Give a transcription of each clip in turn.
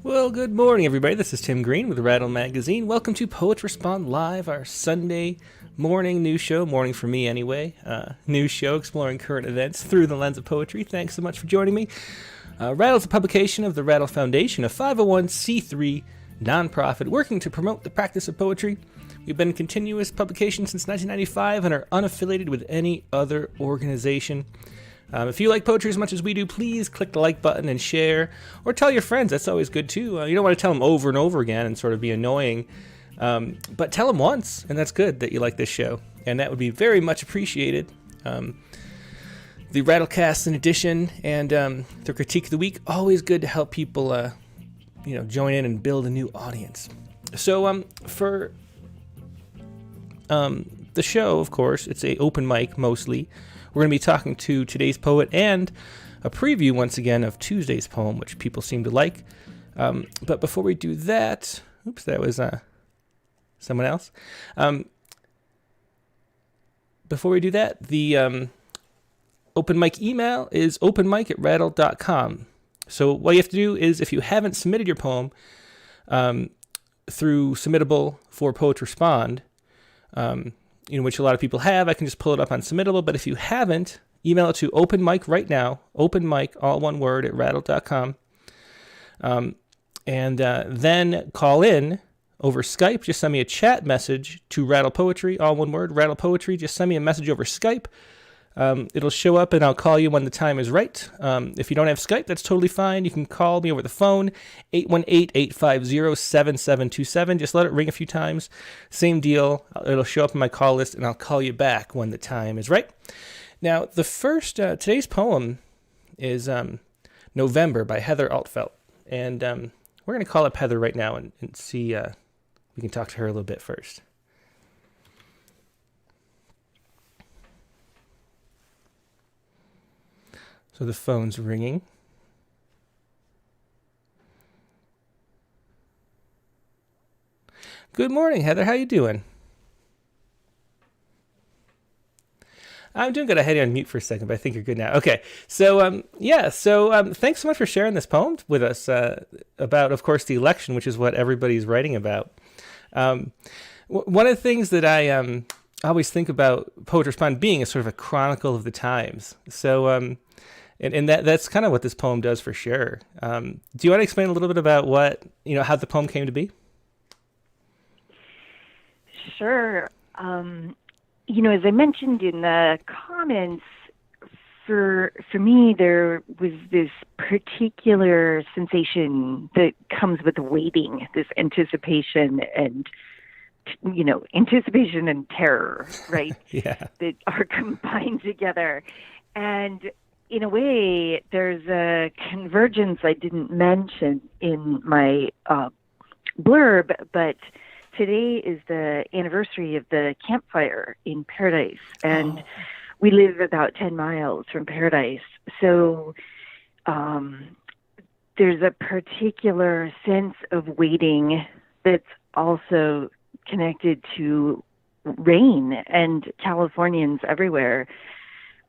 Well, good morning, everybody. This is Tim Green with Rattle Magazine. Welcome to Poets Respond Live, our Sunday morning news show. Morning for me, anyway. News show exploring current events through the lens of poetry. Thanks so much for joining me. Rattle is a publication of the Rattle Foundation, a 501c3 nonprofit working to promote the practice of poetry. We've been in continuous publication since 1995 and are unaffiliated with any other organization. If you like poetry as much as we do, please click the like button and share, or tell your friends. That's always good too. You don't want to tell them over and over again and sort of be annoying, but tell them once, and that's good that you like this show, and that would be very much appreciated. The Rattlecast in addition, and the Critique of the Week, always good to help people join in and build a new audience. So for the show, of course, it's a open mic mostly. We're going to be talking to today's poet and a preview once again of Tuesday's poem, which people seem to like. But before we do that, oops, that was someone else. Before we do that, the open mic email is openmic@rattle.com. So what you have to do is, if you haven't submitted your poem through Submittable for Poets Respond, which a lot of people have, I can just pull it up on Submittable. But if you haven't, email it to openmic right now, openmic, all one word, @rattle.com. And then call in over Skype. Just send me a chat message to Rattle Poetry, all one word, Rattle Poetry. Just send me a message over Skype. It'll show up and I'll call you when the time is right. If you don't have Skype, that's totally fine. You can call me over the phone, 818-850-7727. Just let it ring a few times. Same deal. It'll show up in my call list and I'll call you back when the time is right. Now, the first, today's poem is November by Heather Altfelt. And we're going to call up Heather right now and see we can talk to her a little bit first. So the phone's ringing. Good morning, Heather. How you doing? I'm doing good. I had you on mute for a second, but I think you're good now. Okay. So, thanks so much for sharing this poem with us about, of course, the election, which is what everybody's writing about. One of the things that I always think about Poetry Respond being is sort of a chronicle of the times. So, and that's kind of what this poem does for sure. Do you want to explain a little bit about how the poem came to be? Sure. As I mentioned in the comments, for me, there was this particular sensation that comes with waiting, this anticipation and terror, right? Yeah. That are combined together. And in a way, there's a convergence I didn't mention in my blurb, but today is the anniversary of the campfire in Paradise, and we live about 10 miles from Paradise. So there's a particular sense of waiting that's also connected to rain, and Californians everywhere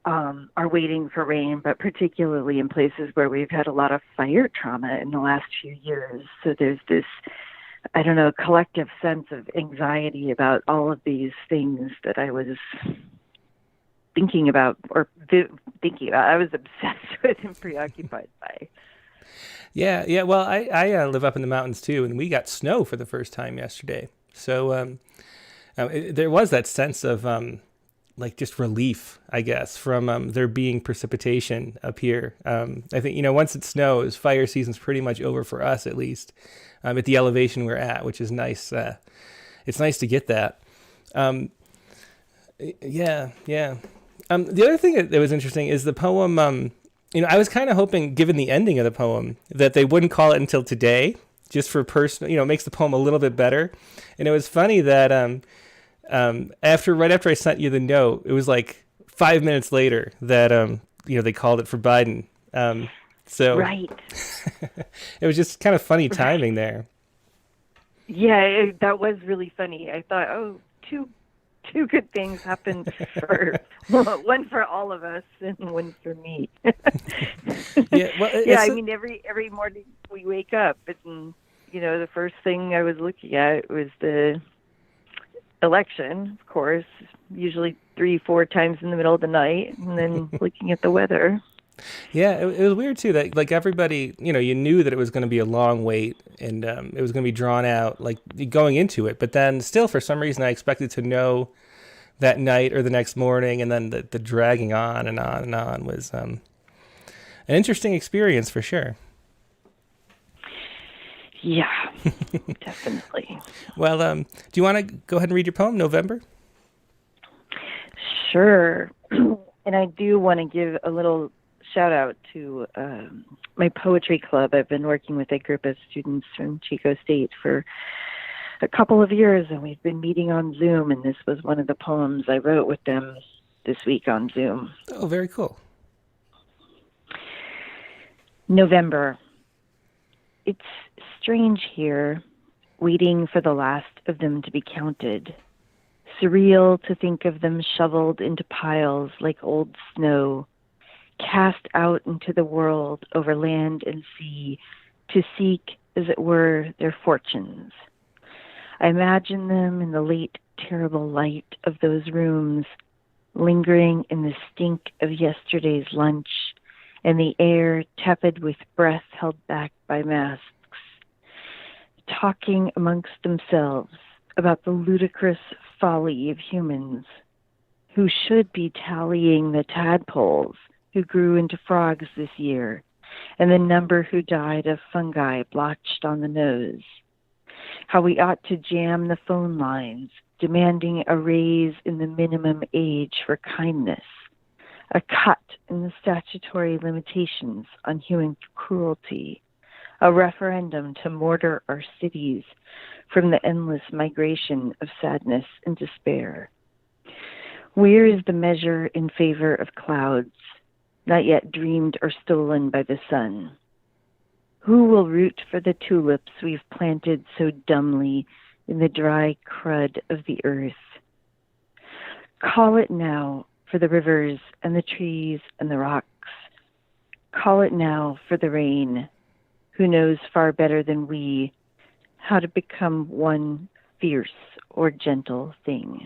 are waiting for rain, but particularly in places where we've had a lot of fire trauma in the last few years. So there's this, collective sense of anxiety about all of these things that I was thinking about. I was obsessed with and preoccupied by. Yeah. Well, I live up in the mountains too, and we got snow for the first time yesterday. So there was that sense of just relief, I guess, from there being precipitation up here. I think, once it snows, fire season's pretty much over for us, at least, at the elevation we're at, which is nice. It's nice to get that. Yeah. The other thing that was interesting is the poem, I was kind of hoping, given the ending of the poem, that they wouldn't call it until today, just for personal, it makes the poem a little bit better. And it was funny that right after I sent you the note, it was like 5 minutes later that they called it for Biden. So right. It was just kind of funny timing there. Yeah, that was really funny. I thought, too two good things happen for one for all of us and one for me. Yeah, well, Yeah, I mean, every morning we wake up, and the first thing I was looking at was the election, of course, usually 3-4 times in the middle of the night, and then looking at the weather. Yeah, it was weird too that like everybody, you knew that it was going to be a long wait and it was going to be drawn out like going into it, but then still for some reason I expected to know that night or the next morning, and then the dragging on and on and on was an interesting experience for sure. Yeah, definitely. Well, do you want to go ahead and read your poem, November? Sure. And I do want to give a little shout out to my poetry club. I've been working with a group of students from Chico State for a couple of years, and we've been meeting on Zoom, and this was one of the poems I wrote with them this week on Zoom. Oh, very cool. November. It's strange here, waiting for the last of them to be counted. Surreal to think of them shoveled into piles like old snow, cast out into the world over land and sea to seek, as it were, their fortunes. I imagine them in the late, terrible light of those rooms, lingering in the stink of yesterday's lunch and the air tepid with breath held back by masks, talking amongst themselves about the ludicrous folly of humans who should be tallying the tadpoles who grew into frogs this year and the number who died of fungi blotched on the nose. How we ought to jam the phone lines, demanding a raise in the minimum age for kindness, a cut in the statutory limitations on human cruelty, a referendum to mortar our cities from the endless migration of sadness and despair. Where is the measure in favor of clouds, not yet dreamed or stolen by the sun? Who will root for the tulips we've planted so dumbly in the dry crud of the earth? Call it now for the rivers and the trees and the rocks. Call it now for the rain, who knows far better than we how to become one fierce or gentle thing.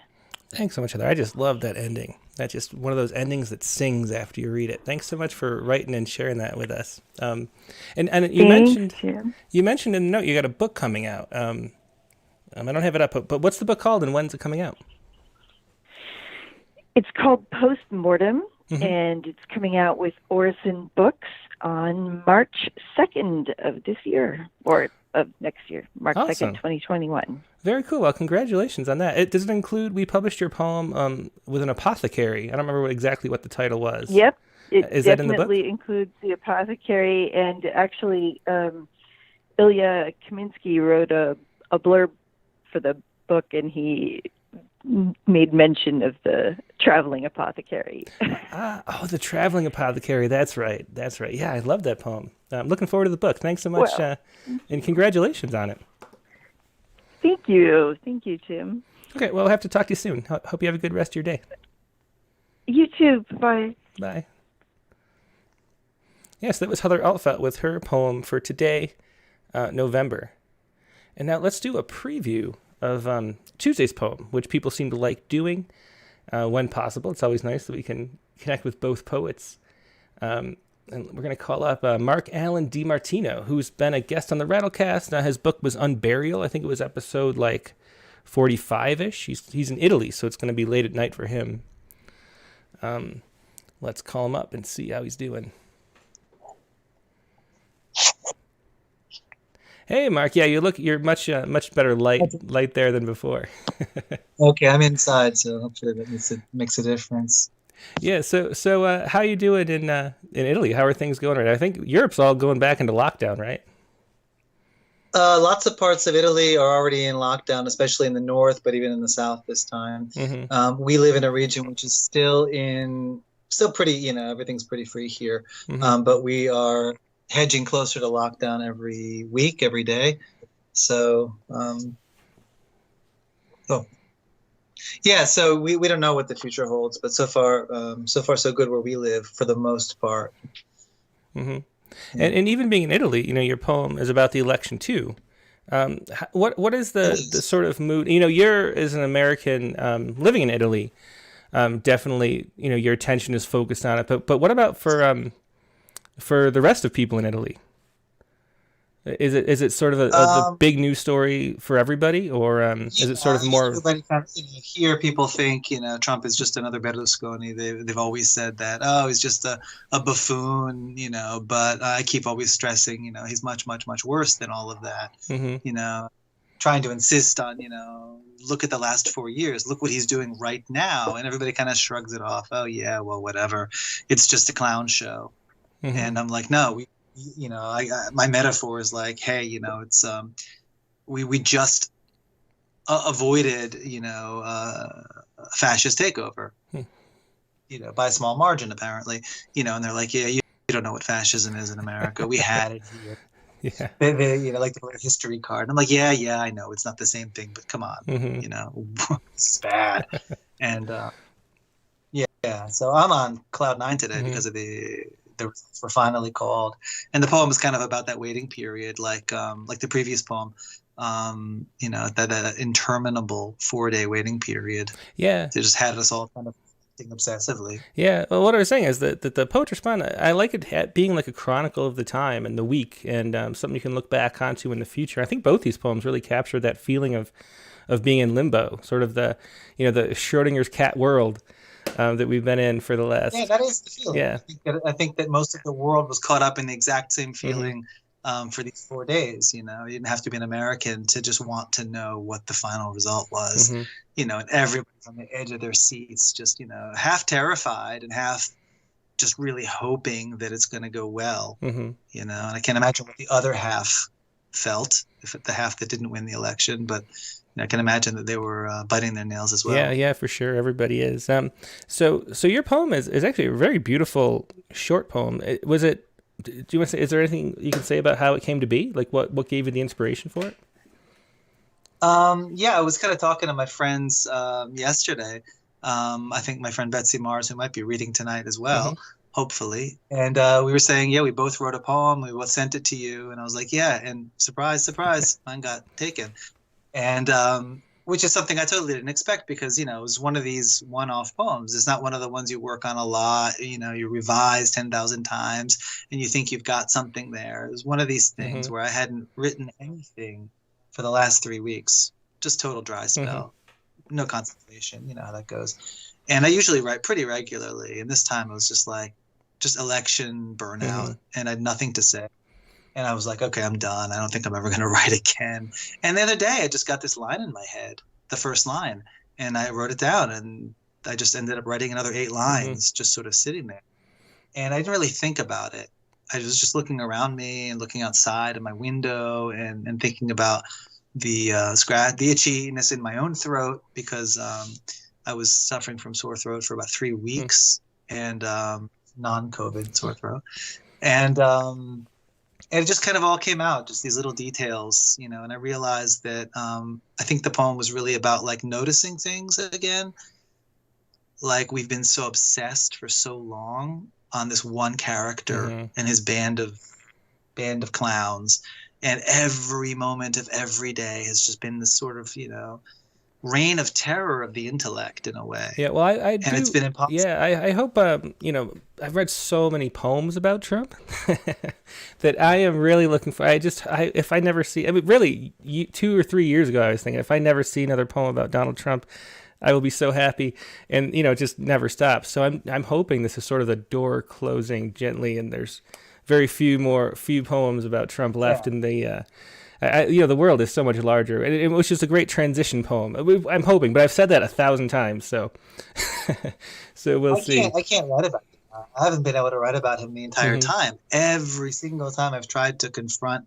Thanks so much, Heather. I just love that ending. That's just one of those endings that sings after you read it. Thanks so much for writing and sharing that with us. And you mentioned in the note you got a book coming out. I don't have it up, but what's the book called and when's it coming out? It's called Postmortem, and it's coming out with Orison Books on March 2nd of this year, or of next year, March Awesome. 2nd, 2021. Very cool. Well, congratulations on that. Does it include, we published your poem with an apothecary. I don't remember exactly what the title was. Yep. It Is that in the book? definitely includes the apothecary, and actually Ilya Kaminsky wrote a blurb for the book, and he made mention of the Traveling Apothecary. The Traveling Apothecary. That's right. Yeah, I love that poem. I'm looking forward to the book. Thanks so much, and congratulations on it. Thank you. Thank you, Tim. Okay, well, I'll have to talk to you soon. Hope you have a good rest of your day. You too. Bye. Bye. Yes, that was Heather Altfelt with her poem for today, November. And now let's do a preview of Tuesday's poem, which people seem to like doing when possible. It's always nice that we can connect with both poets. And we're going to call up Mark Allen DiMartino, who's been a guest on the Rattlecast. His book was Unburial. I think it was episode 45-ish. He's in Italy, so it's going to be late at night for him. Let's call him up and see how he's doing. Hey, Mark. Yeah, you're much better light there than before. Okay, I'm inside, so hopefully that makes a difference. Yeah. So how you doing in Italy? How are things going right now? I think Europe's all going back into lockdown, right? Lots of parts of Italy are already in lockdown, especially in the north, but even in the south this time. Mm-hmm. We live in a region which is still pretty, everything's pretty free here. Mm-hmm. But we are hedging closer to lockdown every week, every day. So, Yeah, so we don't know what the future holds, but so far so good where we live for the most part. Hmm. Yeah. And even being in Italy, your poem is about the election too. What is It the is. sort of mood? You're as an American living in Italy. Definitely, your attention is focused on it. But what about for the rest of people in Italy? Is it sort of the Um, big news story for everybody, or is it sort yeah, of more? everybody kind of, here people think, Trump is just another Berlusconi. They've always said that, oh, he's just a buffoon, but I keep always stressing, he's much, much, much worse than all of that, Hmm. you know, trying to insist on, look at the last 4 years, look what he's doing right now. And everybody kind of shrugs it off. Oh, yeah, well, whatever. It's just a clown show. Hmm. And I'm like, no, my metaphor is like, hey, it's, we just avoided, fascist takeover, by a small margin, apparently, and they're like, yeah, you don't know what fascism is in America. We had it here. Yeah. They like to play a history card. And I'm like, yeah, I know it's not the same thing, but come on, Hmm. this is bad. And yeah, so I'm on cloud nine today Hmm. because of the results were finally called, and the poem is kind of about that waiting period, like the previous poem, that interminable 4-day waiting period. Yeah. They just had us all kind of thinking obsessively. Yeah, well, what I was saying is that the poetry spine, I like it being like a chronicle of the time and the week, and something you can look back onto in the future. I think both these poems really capture that feeling of being in limbo, sort of the Schrodinger's cat world that we've been in for the Yeah, last. that is the feeling. Yeah. I think that most of the world was caught up in the exact same Hmm. feeling for these 4 days. You didn't have to be an American to just want to know what the final result was. Hmm. And everybody's on the edge of their seats, just half terrified and half just really hoping that it's going to go well. Hmm. And I can't imagine what the other half felt, if the half that didn't win the election, but I can imagine that they were biting their nails as Yeah, well. yeah, for sure. Everybody is. So your poem is actually a very beautiful short poem. Was it? Do you want to say? Is there anything you can say about how it came to be? Like what gave you the inspiration for it? Yeah, I was kind of talking to my friends yesterday. I think my friend Betsy Mars, who might be reading tonight as Hmm. well, hopefully. And we were saying, yeah, we both wrote a poem. We both sent it to you. And I was like, yeah. And surprise, surprise, mine got taken. And which is something I totally didn't expect because, it was one of these one-off poems. It's not one of the ones you work on a lot, you revise 10,000 times and you think you've got something there. It was one of these Hmm. things where I hadn't written anything for the last 3 weeks, just total dry Hmm. spell, no concentration, you know how that goes. And I usually write pretty regularly. And this time it was just like, just election burnout Hmm. and I had nothing to say. And I was like, okay, I'm done. I don't think I'm ever going to write again. And the other day, I just got this line in my head, the first line, and I wrote it down. And I just ended up writing another 8 lines, just sort of sitting there. And I didn't really think about it. I was just looking around me and looking outside of my window and thinking about the itchiness in my own throat because I was suffering from sore throat for about 3 weeks and non-COVID sore throat. And and it just kind of all came out, just these little details, and I realized that I think the poem was really about like noticing things again. Like we've been so obsessed for so long on this one character Hmm. and his band of clowns, and every moment of every day has just been this sort of reign of terror of the intellect in a way, Yeah, well, I and it's do. been impossible. Yeah, I hope, I've read so many poems about Trump that I am really looking for. If I never see, I mean, really, 2 or 3 years ago, I was thinking, if I never see another poem about Donald Trump, I will be so happy. And, it just never stops. So I'm hoping this is sort of the door closing gently, and there's very few poems about Trump left Yeah. in the world is so much larger, and it was just a great transition poem. I'm hoping, but I've said that 1,000 times, so so we'll see. I can't write about him. I haven't been able to write about him the entire Hmm. time. Every single time I've tried to confront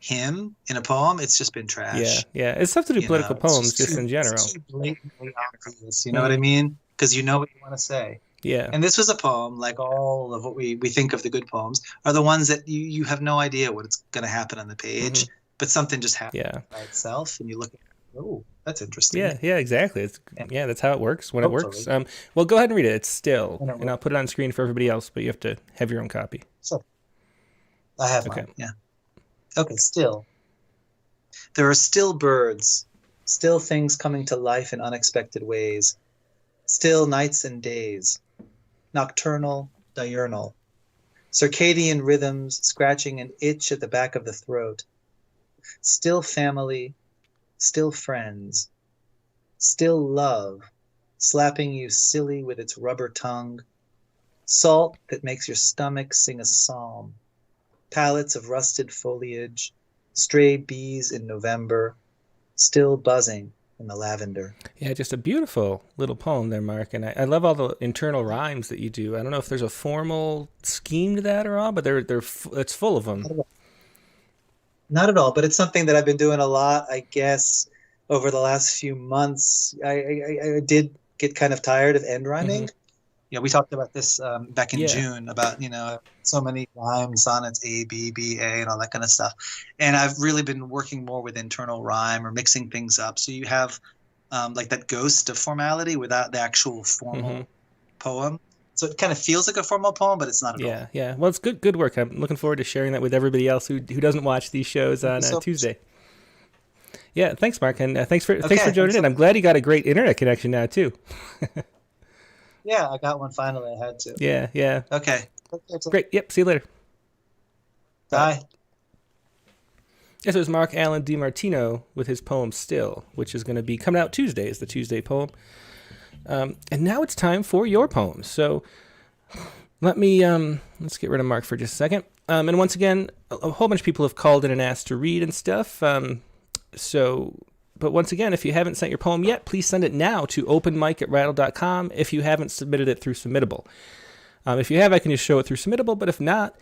him in a poem, it's just been Yeah, trash. yeah, it's tough to do political It's poems just just in it's general. too blatantly obvious. You know what I Hmm. mean? Because you know what you want to say. Yeah. And this was a poem, like all of what we think of the good poems, are the ones that you have no idea what it's going to happen on the Hmm. page, but something just happens Yeah. by itself, and you look at it, oh, That's interesting. Yeah, exactly. Yeah, that's how it works when Hopefully. it works. Well, go ahead and read it. It's still, When it and I'll put it on screen for everybody else, but you have to have your own copy. So I have Okay. mine. Yeah. Okay. Still, there are still birds, still things coming to life in unexpected ways, still nights and days, nocturnal, diurnal, circadian rhythms scratching an itch at the back of the throat, still family, still friends, still love, slapping you silly with its rubber tongue, salt that makes your stomach sing a psalm, pallets of rusted foliage, stray bees in November, still buzzing in the lavender. Yeah, just a beautiful little poem there, Mark. And I love all the internal rhymes that you do. I don't know if there's a formal scheme to that or all, but it's full of them. Not at all, but it's something that I've been doing a lot, I guess, over the last few months. I did get kind of tired of end rhyming. Mm-hmm. Yeah, we talked about this back in Yeah. June about, so many rhymes, sonnets, A, B, B, A, and all that kind of stuff. And I've really been working more with internal rhyme or mixing things up. So you have like that ghost of formality without the actual formal poem. So it kind of feels like a formal poem, but it's not at all. Yeah. Well, it's good work. I'm looking forward to sharing that with everybody else who doesn't watch these shows on Tuesday. Yeah, thanks, Mark, and thanks for joining in. I'm glad you got a great internet connection now too. Yeah, I got one finally. I had to. Yeah. Okay. Great. Yep. See you later. Bye. Yes, it was Mark Allen Martino with his poem "Still," which is going to be coming out Tuesday. Is the Tuesday poem. And now it's time for your poems. So let me let's get rid of Mark for just a second. And once again, a whole bunch of people have called in and asked to read and stuff. But once again, if you haven't sent your poem yet, please send it now to openmic@rattle.com if you haven't submitted it through Submittable. If you have, I can just show it through Submittable, but if not,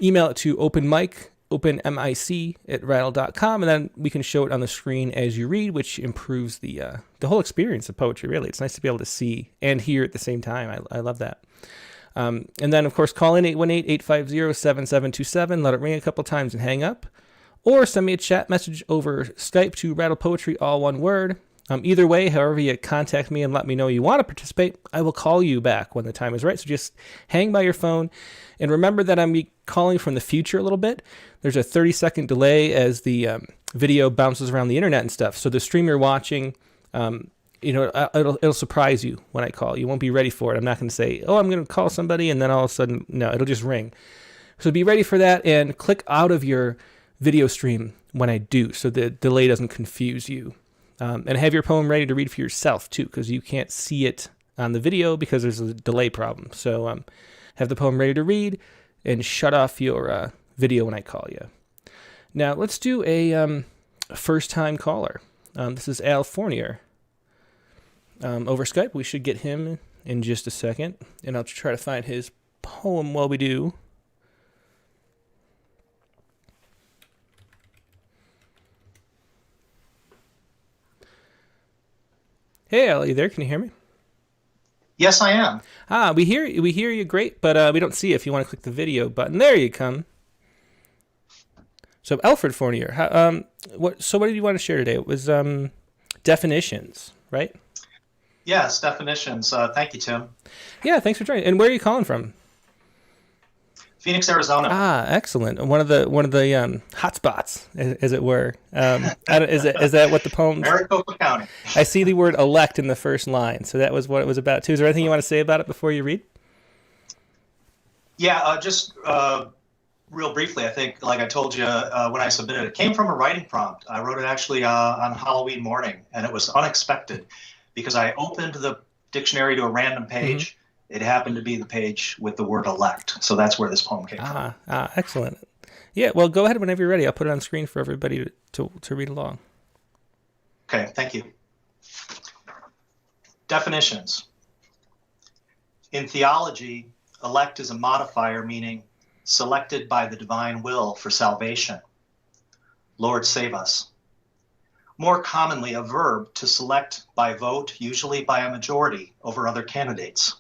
email it to openmic@rattle.com, and then we can show it on the screen as you read, which improves the whole experience of poetry, really. It's nice to be able to see and hear at the same time. I love that. And then, of course, call in 818-850-7727, let it ring a couple times and hang up. Or send me a chat message over Skype to Rattle Poetry, all one word. Either way, however you contact me and let me know you want to participate, I will call you back when the time is right. So just hang by your phone. And remember that I'm calling from the future a little bit. There's a 30-second delay as the video bounces around the internet and stuff. So the stream you're watching, it'll surprise you when I call. You won't be ready for it. I'm not going to say, I'm going to call somebody, and then all of a sudden, no, it'll just ring. So be ready for that and click out of your video stream when I do, so the delay doesn't confuse you. And have your poem ready to read for yourself too, because you can't see it on the video because there's a delay problem. So have the poem ready to read and shut off your video when I call you. Now let's do a first-time caller. This is Al Fournier over Skype. We should get him in just a second, and I'll try to find his poem while we do. Hey, Al, are you there? Can you hear me? Yes, I am. We hear you great, but we don't see you if you want to click the video button. There you come. So, Alfred Fournier, what did you want to share today? It was definitions, right? Yes, definitions. Thank you, Tim. Yeah, thanks for joining. And where are you calling from? Phoenix, Arizona. Excellent. One of the hot spots, as it were. Is that what the poem? Maricopa County. I see the word elect in the first line, so that was what it was about too. Is there anything you want to say about it before you read? Yeah, just real briefly. I think, like I told you when I submitted it, came from a writing prompt. I wrote it actually on Halloween morning, and it was unexpected because I opened the dictionary to a random page. Mm-hmm. It happened to be the page with the word elect. So that's where this poem came from. Excellent. Yeah, well, go ahead whenever you're ready. I'll put it on screen for everybody to read along. Okay, thank you. Definitions. In theology, elect is a modifier meaning selected by the divine will for salvation. Lord, save us. More commonly, a verb to select by vote, usually by a majority over other candidates.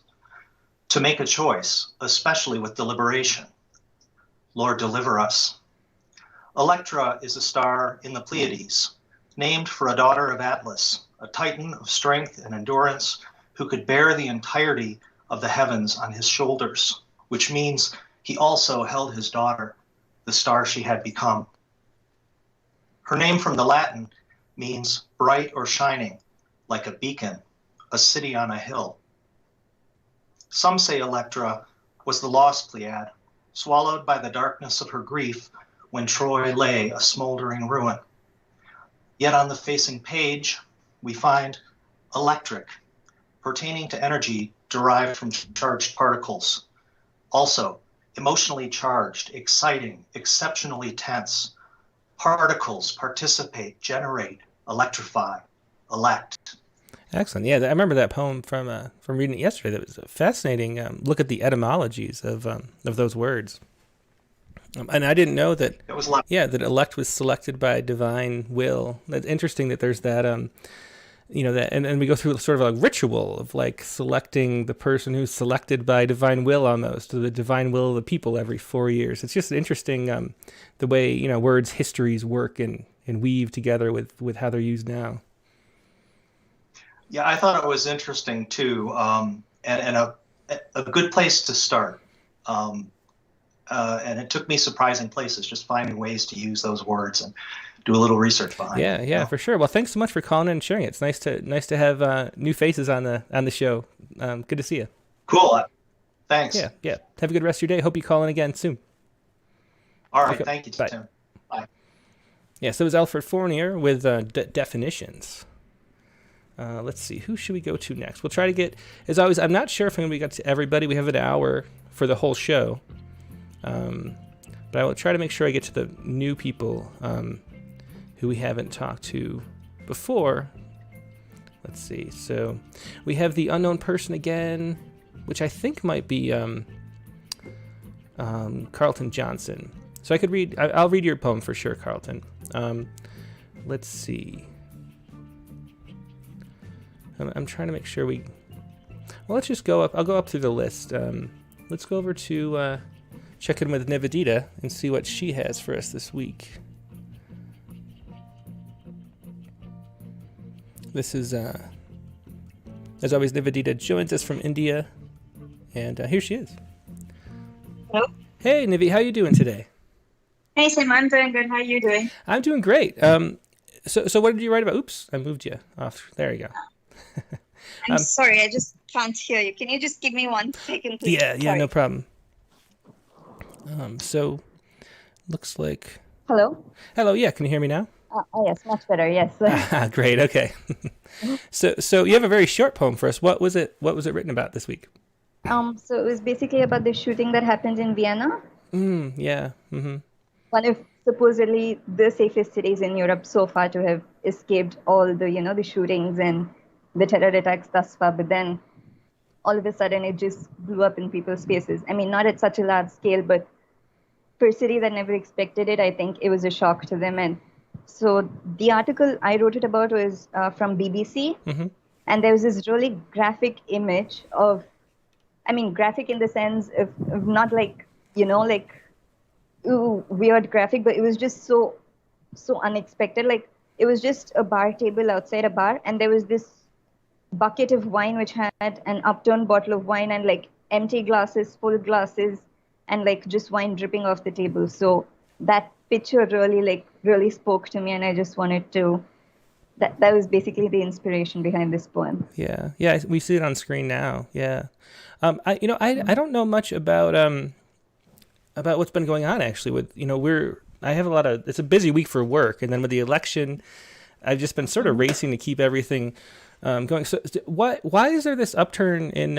To make a choice, especially with deliberation. Lord, deliver us. Electra is a star in the Pleiades, named for a daughter of Atlas, a titan of strength and endurance who could bear the entirety of the heavens on his shoulders, which means he also held his daughter, the star she had become. Her name from the Latin means bright or shining, like a beacon, a city on a hill. Some say Electra was the lost Pleiad, swallowed by the darkness of her grief when Troy lay a smoldering ruin. Yet on the facing page, we find electric, pertaining to energy derived from charged particles. Also, emotionally charged, exciting, exceptionally tense. Particles participate, generate, electrify, elect. Excellent. Yeah, I remember that poem from reading it yesterday. That was a fascinating look at the etymologies of those words. And I didn't know that. It was that elect was selected by divine will. That's interesting that there's that. That, and we go through sort of a ritual of like selecting the person who's selected by divine will, almost to the divine will of the people every 4 years. It's just interesting the way words histories work and weave together with how they're used now. Yeah, I thought it was interesting too, and a good place to start. And it took me surprising places, just finding ways to use those words and do a little research behind it. Yeah, for sure. Well, thanks so much for calling in and sharing it. It's nice to have new faces on the show. Good to see you. Cool. Thanks. Yeah. Have a good rest of your day. Hope you call in again soon. All right. Okay. Thank you, Bye. Tim. Bye. Yeah, so it was Alfred Fournier with definitions. Let's see, who should we go to next? We'll try to get, as always, I'm not sure if I'm going to get to everybody. We have an hour for the whole show. But I will try to make sure I get to the new people who we haven't talked to before. Let's see. So we have the unknown person again, which I think might be Carlton Johnson. So I could read. I'll read your poem for sure, Carlton. Let's see. I'm trying to make sure we. Well, let's just go up. I'll go up through the list. Let's go over to check in with Nivedita and see what she has for us this week. This is, as always, Nivedita joins us from India, and here she is. Hello. Hey, Nivi, how you doing today? Hey, Sam, I'm doing good. How are you doing? I'm doing great. So what did you write about? Oops, I moved you off. There you go. I'm sorry, I just can't hear you. Can you just give me 1 second, please? Yeah, Sorry. no problem. So, looks like... Hello? Hello, yeah, can you hear me now? Oh, yes, much better, yes. Great, okay. So you have a very short poem for us. What was it written about this week? So it was basically about the shooting that happened in Vienna. Yeah. Mm-hmm. One of supposedly the safest cities in Europe so far to have escaped all the, the shootings and the terror attacks thus far, but then all of a sudden it just blew up in people's faces. I mean, not at such a large scale, but for a city that never expected it, I think it was a shock to them. And so the article I wrote it about was from BBC, Mm-hmm. and there was this really graphic image of, graphic in the sense of not like, ooh, weird graphic, but it was just so unexpected. Like, it was just a bar table outside a bar, and there was this bucket of wine which had an upturned bottle of wine and like empty glasses, full glasses, and like just wine dripping off the table. So that picture really spoke to me, and I just wanted to. That was basically the inspiration behind this poem. Yeah, we see it on screen now. Yeah, I don't know much about what's been going on actually. With I have it's a busy week for work, and then with the election, I've just been sort of racing to keep everything going. So why is there this upturn in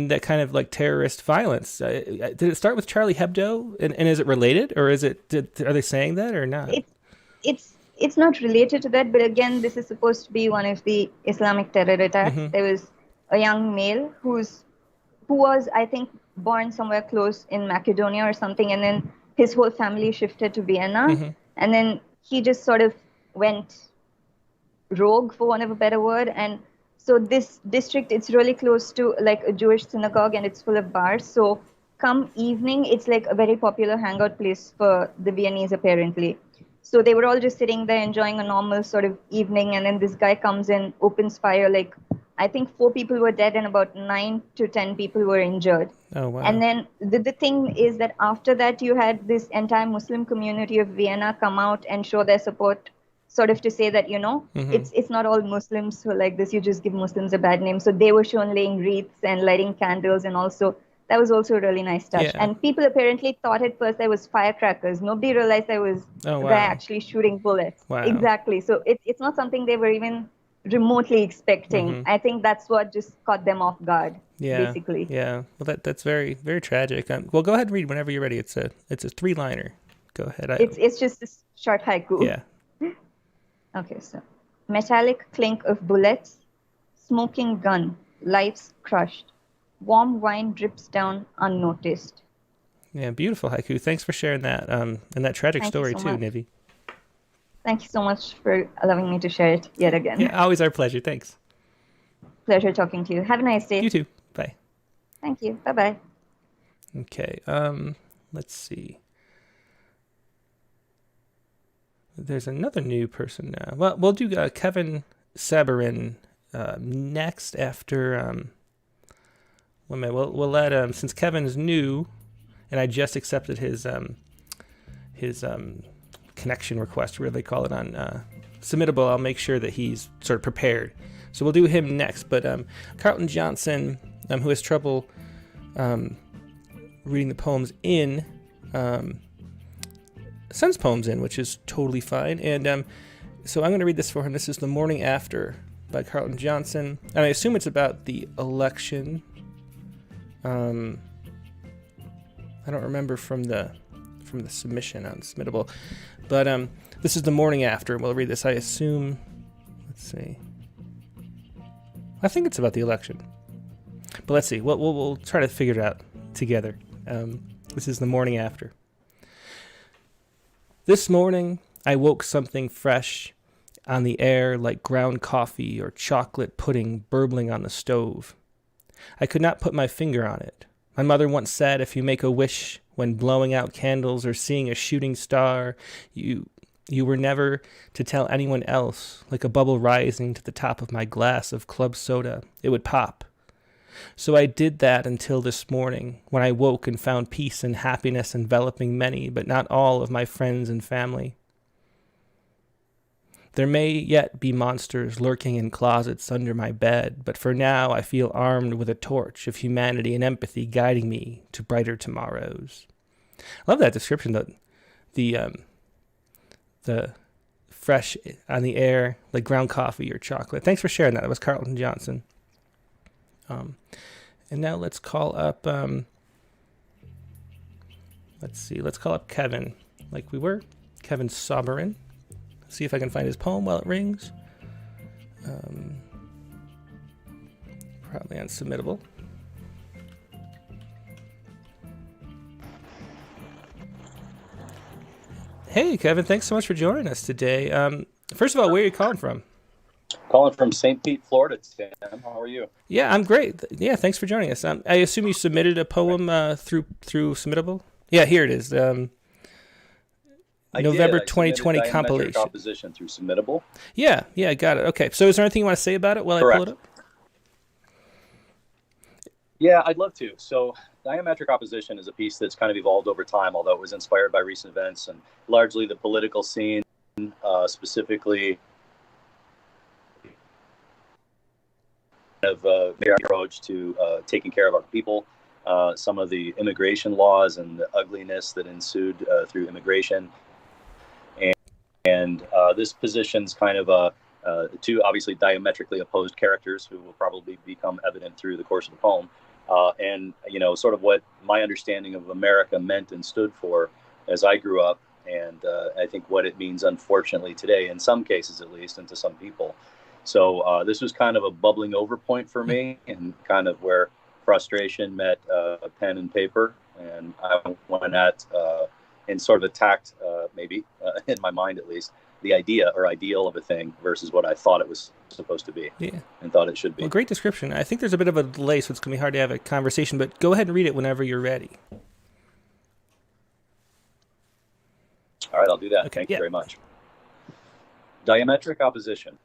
that kind of like terrorist violence? Did it start with Charlie Hebdo, and is it related, or is it? Are they saying that or not? It's not related to that, but again, this is supposed to be one of the Islamic terror attacks. Mm-hmm. There was a young male who was, I think, born somewhere close in Macedonia or something, and then his whole family shifted to Vienna, Mm-hmm. and then he just sort of went rogue, for want of a better word. And so this district, it's really close to like a Jewish synagogue, and it's full of bars. So come evening, it's like a very popular hangout place for the Viennese, apparently. So they were all just sitting there enjoying a normal sort of evening, and then this guy comes in, opens fire. Like, I think 4 people were dead and about 9 to 10 people were injured. Oh, wow. And then the thing is that after that, you had this entire Muslim community of Vienna come out and show their support, sort of to say that, it's not all Muslims who are like this. You just give Muslims a bad name. So they were shown laying wreaths and lighting candles, and also that was also a really nice touch. Yeah. And people apparently thought at first there was firecrackers. Nobody realized there was Oh, a wow. guy actually shooting bullets. Wow. Exactly. So it's not something they were even remotely expecting. I think that's what just caught them off guard. Yeah. Basically. Yeah. Well, that's very, very tragic. Well, go ahead and read whenever you're ready. It's a 3-liner. Go ahead. It's just this short haiku. Yeah. Okay, so metallic clink of bullets, smoking gun, lives crushed. Warm wine drips down unnoticed. Yeah, beautiful haiku. Thanks for sharing that. And that tragic story so too, much. Nivi. Thank you so much for allowing me to share it yet again. Yeah, always our pleasure. Thanks. Pleasure talking to you. Have a nice day. You too. Bye. Thank you. Bye-bye. Okay. Let's see. There's another new person now. Well, we'll do Kevin Sabarin next after. We'll let since Kevin's new, and I just accepted his connection request, where they call it on Submittable. I'll make sure that he's sort of prepared. So we'll do him next. But Carlton Johnson, who has trouble reading the poems in. Sends poems in, which is totally fine. And so I'm going to read this for him. This is The Morning After by Carlton Johnson. And I assume it's about the election. I don't remember from the submission on Submittable. But this is The Morning After. We'll read this. I assume, let's see. I think it's about the election. But let's see. We'll try to figure it out together. This is The Morning After. This morning, I woke something fresh on the air like ground coffee or chocolate pudding burbling on the stove. I could not put my finger on it. My mother once said, if you make a wish when blowing out candles or seeing a shooting star, you were never to tell anyone else, like a bubble rising to the top of my glass of club soda. It would pop. So I did that until this morning, when I woke and found peace and happiness enveloping many, but not all of my friends and family. There may yet be monsters lurking in closets under my bed, but for now I feel armed with a torch of humanity and empathy guiding me to brighter tomorrows. I love that description, the fresh on the air, like ground coffee or chocolate. Thanks for sharing that. That was Carlton Johnson. And now let's call up, let's call up Kevin, like we were, Kevin Sabarin. See if I can find his poem while it rings. Probably unsubmittable. Hey, Kevin, thanks so much for joining us today. First of all, where are you calling from? Calling from St. Pete, Florida, Sam. How are you? Yeah, I'm great. Yeah, thanks for joining us. I assume you submitted a poem through Submittable? Yeah, here it is. November 2020 compilation. Diametric Opposition through Submittable. Yeah, I got it. Okay, so is there anything you want to say about it while Correct. I pull it up? Yeah, I'd love to. So Diametric Opposition is a piece that's kind of evolved over time, although it was inspired by recent events and largely the political scene, specifically of their approach to taking care of our people, some of the immigration laws and the ugliness that ensued through immigration. And this position's kind of two obviously diametrically opposed characters who will probably become evident through the course of the poem. And, you know, sort of what my understanding of America meant and stood for as I grew up. And I think what it means, unfortunately, today, in some cases at least, and to some people. So this was kind of a bubbling over point for me, and kind of where frustration met pen and paper. And I went at and sort of attacked, maybe in my mind at least, the idea or ideal of a thing versus what I thought it was supposed to be, and thought it should be. Well, great description. I think there's a bit of a delay, so it's going to be hard to have a conversation, but go ahead and read it whenever you're ready. All right, I'll do that. Okay, Thank you very much. Diametric Opposition.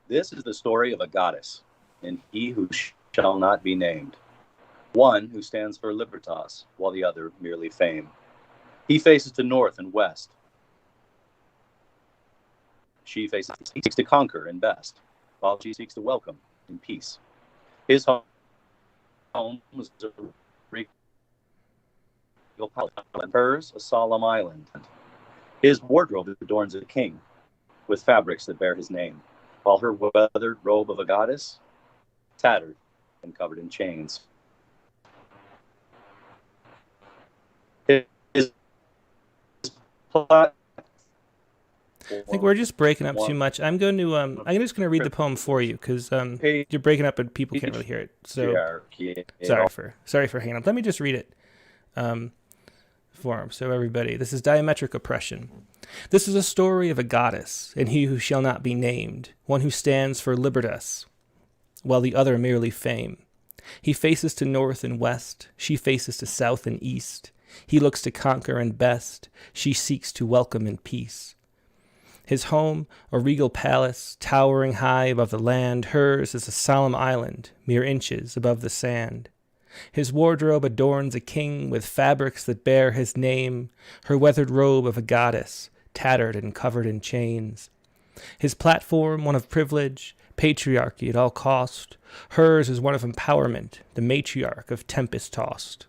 This is the story of a goddess, and he who shall not be named. One who stands for libertas, while the other merely fame. He faces to north and west. She seeks to conquer and best, while she seeks to welcome in peace. His home was a regal palace, and hers a solemn island. His wardrobe adorns a king, with fabrics that bear his name, while her weathered robe of a goddess, tattered and covered in chains. His I think we're just breaking up too much. I'm going to I'm just going to read the poem for you because you're breaking up and people can't really hear it. So sorry for hanging up. Let me just read it for him. So everybody, this is Diametric Oppression. This is a story of a goddess and he who shall not be named, one who stands for libertas, while the other merely fame. He faces to north and west. She faces to south and east. He looks to conquer and best. She seeks to welcome in peace. His home, a regal palace, towering high above the land. Hers is a solemn island, mere inches above the sand. His wardrobe adorns a king with fabrics that bear his name. Her weathered robe of a goddess, tattered and covered in chains. His platform, one of privilege, patriarchy at all cost. Hers is one of empowerment, the matriarch of tempest tossed.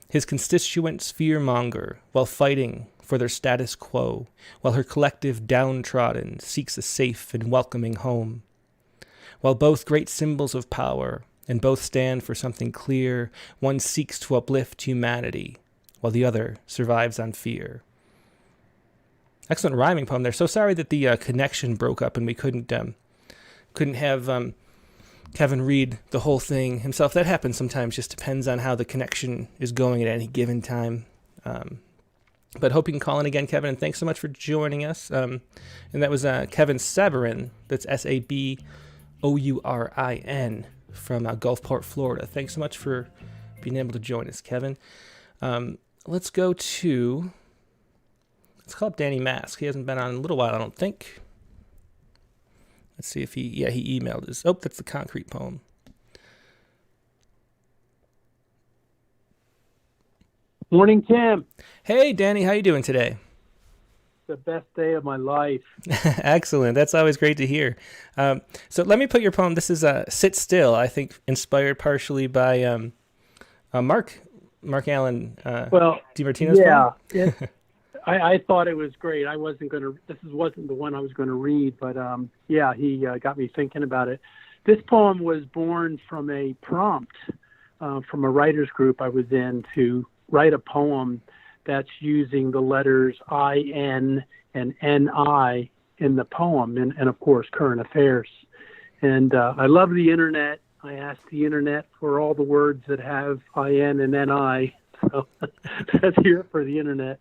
His constituents fear-monger while fighting for their status quo, while her collective downtrodden seeks a safe and welcoming home. While both great symbols of power and both stand for something clear, one seeks to uplift humanity, while the other survives on fear. Excellent rhyming poem there. So sorry that the connection broke up and we couldn't have Kevin read the whole thing himself. That happens sometimes, just depends on how the connection is going at any given time. But hope you can call in again, Kevin, and thanks so much for joining us. And that was Kevin Saburin, that's Saburin, from Gulfport, Florida. Thanks so much for being able to join us, Kevin. Let's call up Danny Mask. He hasn't been on in a little while, I don't think. Let's see if he emailed us. Oh, that's the concrete poem. Morning, Tim. Hey, Danny, how you doing today? The best day of my life. Excellent. That's always great to hear. So let me put your poem. This is Sit Still, I think inspired partially by Mark Allen DiMartino's poem. I thought it was great. Wasn't the one I was going to read, but he got me thinking about it. This poem was born from a prompt from a writer's group I was in to write a poem that's using the letters I-N and N-I in the poem, and of course, current affairs. And I love the internet. I asked the internet for all the words that have I-N and N-I, so let's hear it for the internet.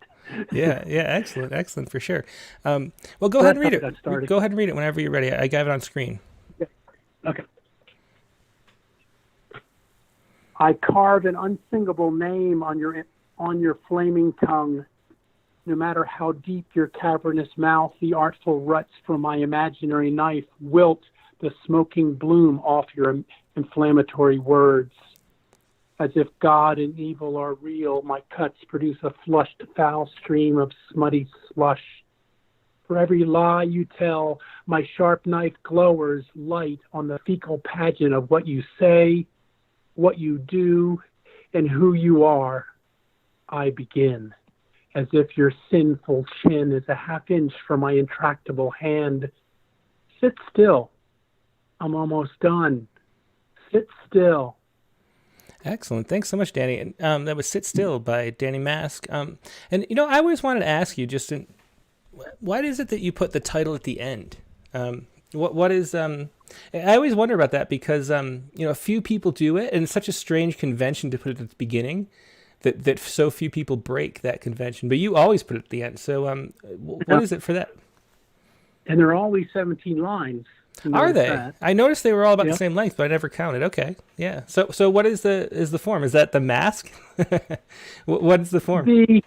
Yeah, excellent for sure. Well, go ahead and read it. Go ahead and read it whenever you're ready. I got it on screen. Yeah. Okay. I carve an unsingable name on your flaming tongue. No matter how deep your cavernous mouth, the artful ruts from my imaginary knife wilt the smoking bloom off your inflammatory words. As if God and evil are real, my cuts produce a flushed foul stream of smutty slush. For every lie you tell, my sharp knife glowers light on the fecal pageant of what you say, what you do, and who you are. I begin, as if your sinful chin is a half inch from my intractable hand. Sit still. I'm almost done. Sit still. Excellent. Thanks so much, Danny. And that was Sit Still by Danny Mask. And, I always wanted to ask you, why is it that you put the title at the end? What is, I always wonder about that because, a few people do it, and it's such a strange convention to put it at the beginning that so few people break that convention. But you always put it at the end. So what is it for that? And there are always 17 lines. Are they? That. I noticed they were all about the same length, but I never counted. Okay, yeah. So what is the form? Is that the mask? What is the form?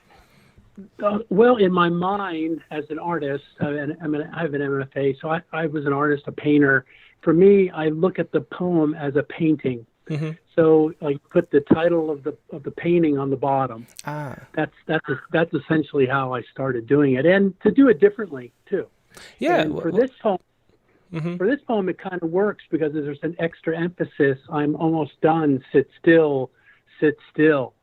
Well, in my mind, as an artist, I have an MFA, so I was an artist, a painter. For me, I look at the poem as a painting. Mm-hmm. So, like, put the title of the painting on the bottom. That's essentially how I started doing it, and to do it differently too. Yeah. And for this poem, mm-hmm. it kind of works because there's an extra emphasis. I'm almost done. Sit still, sit still.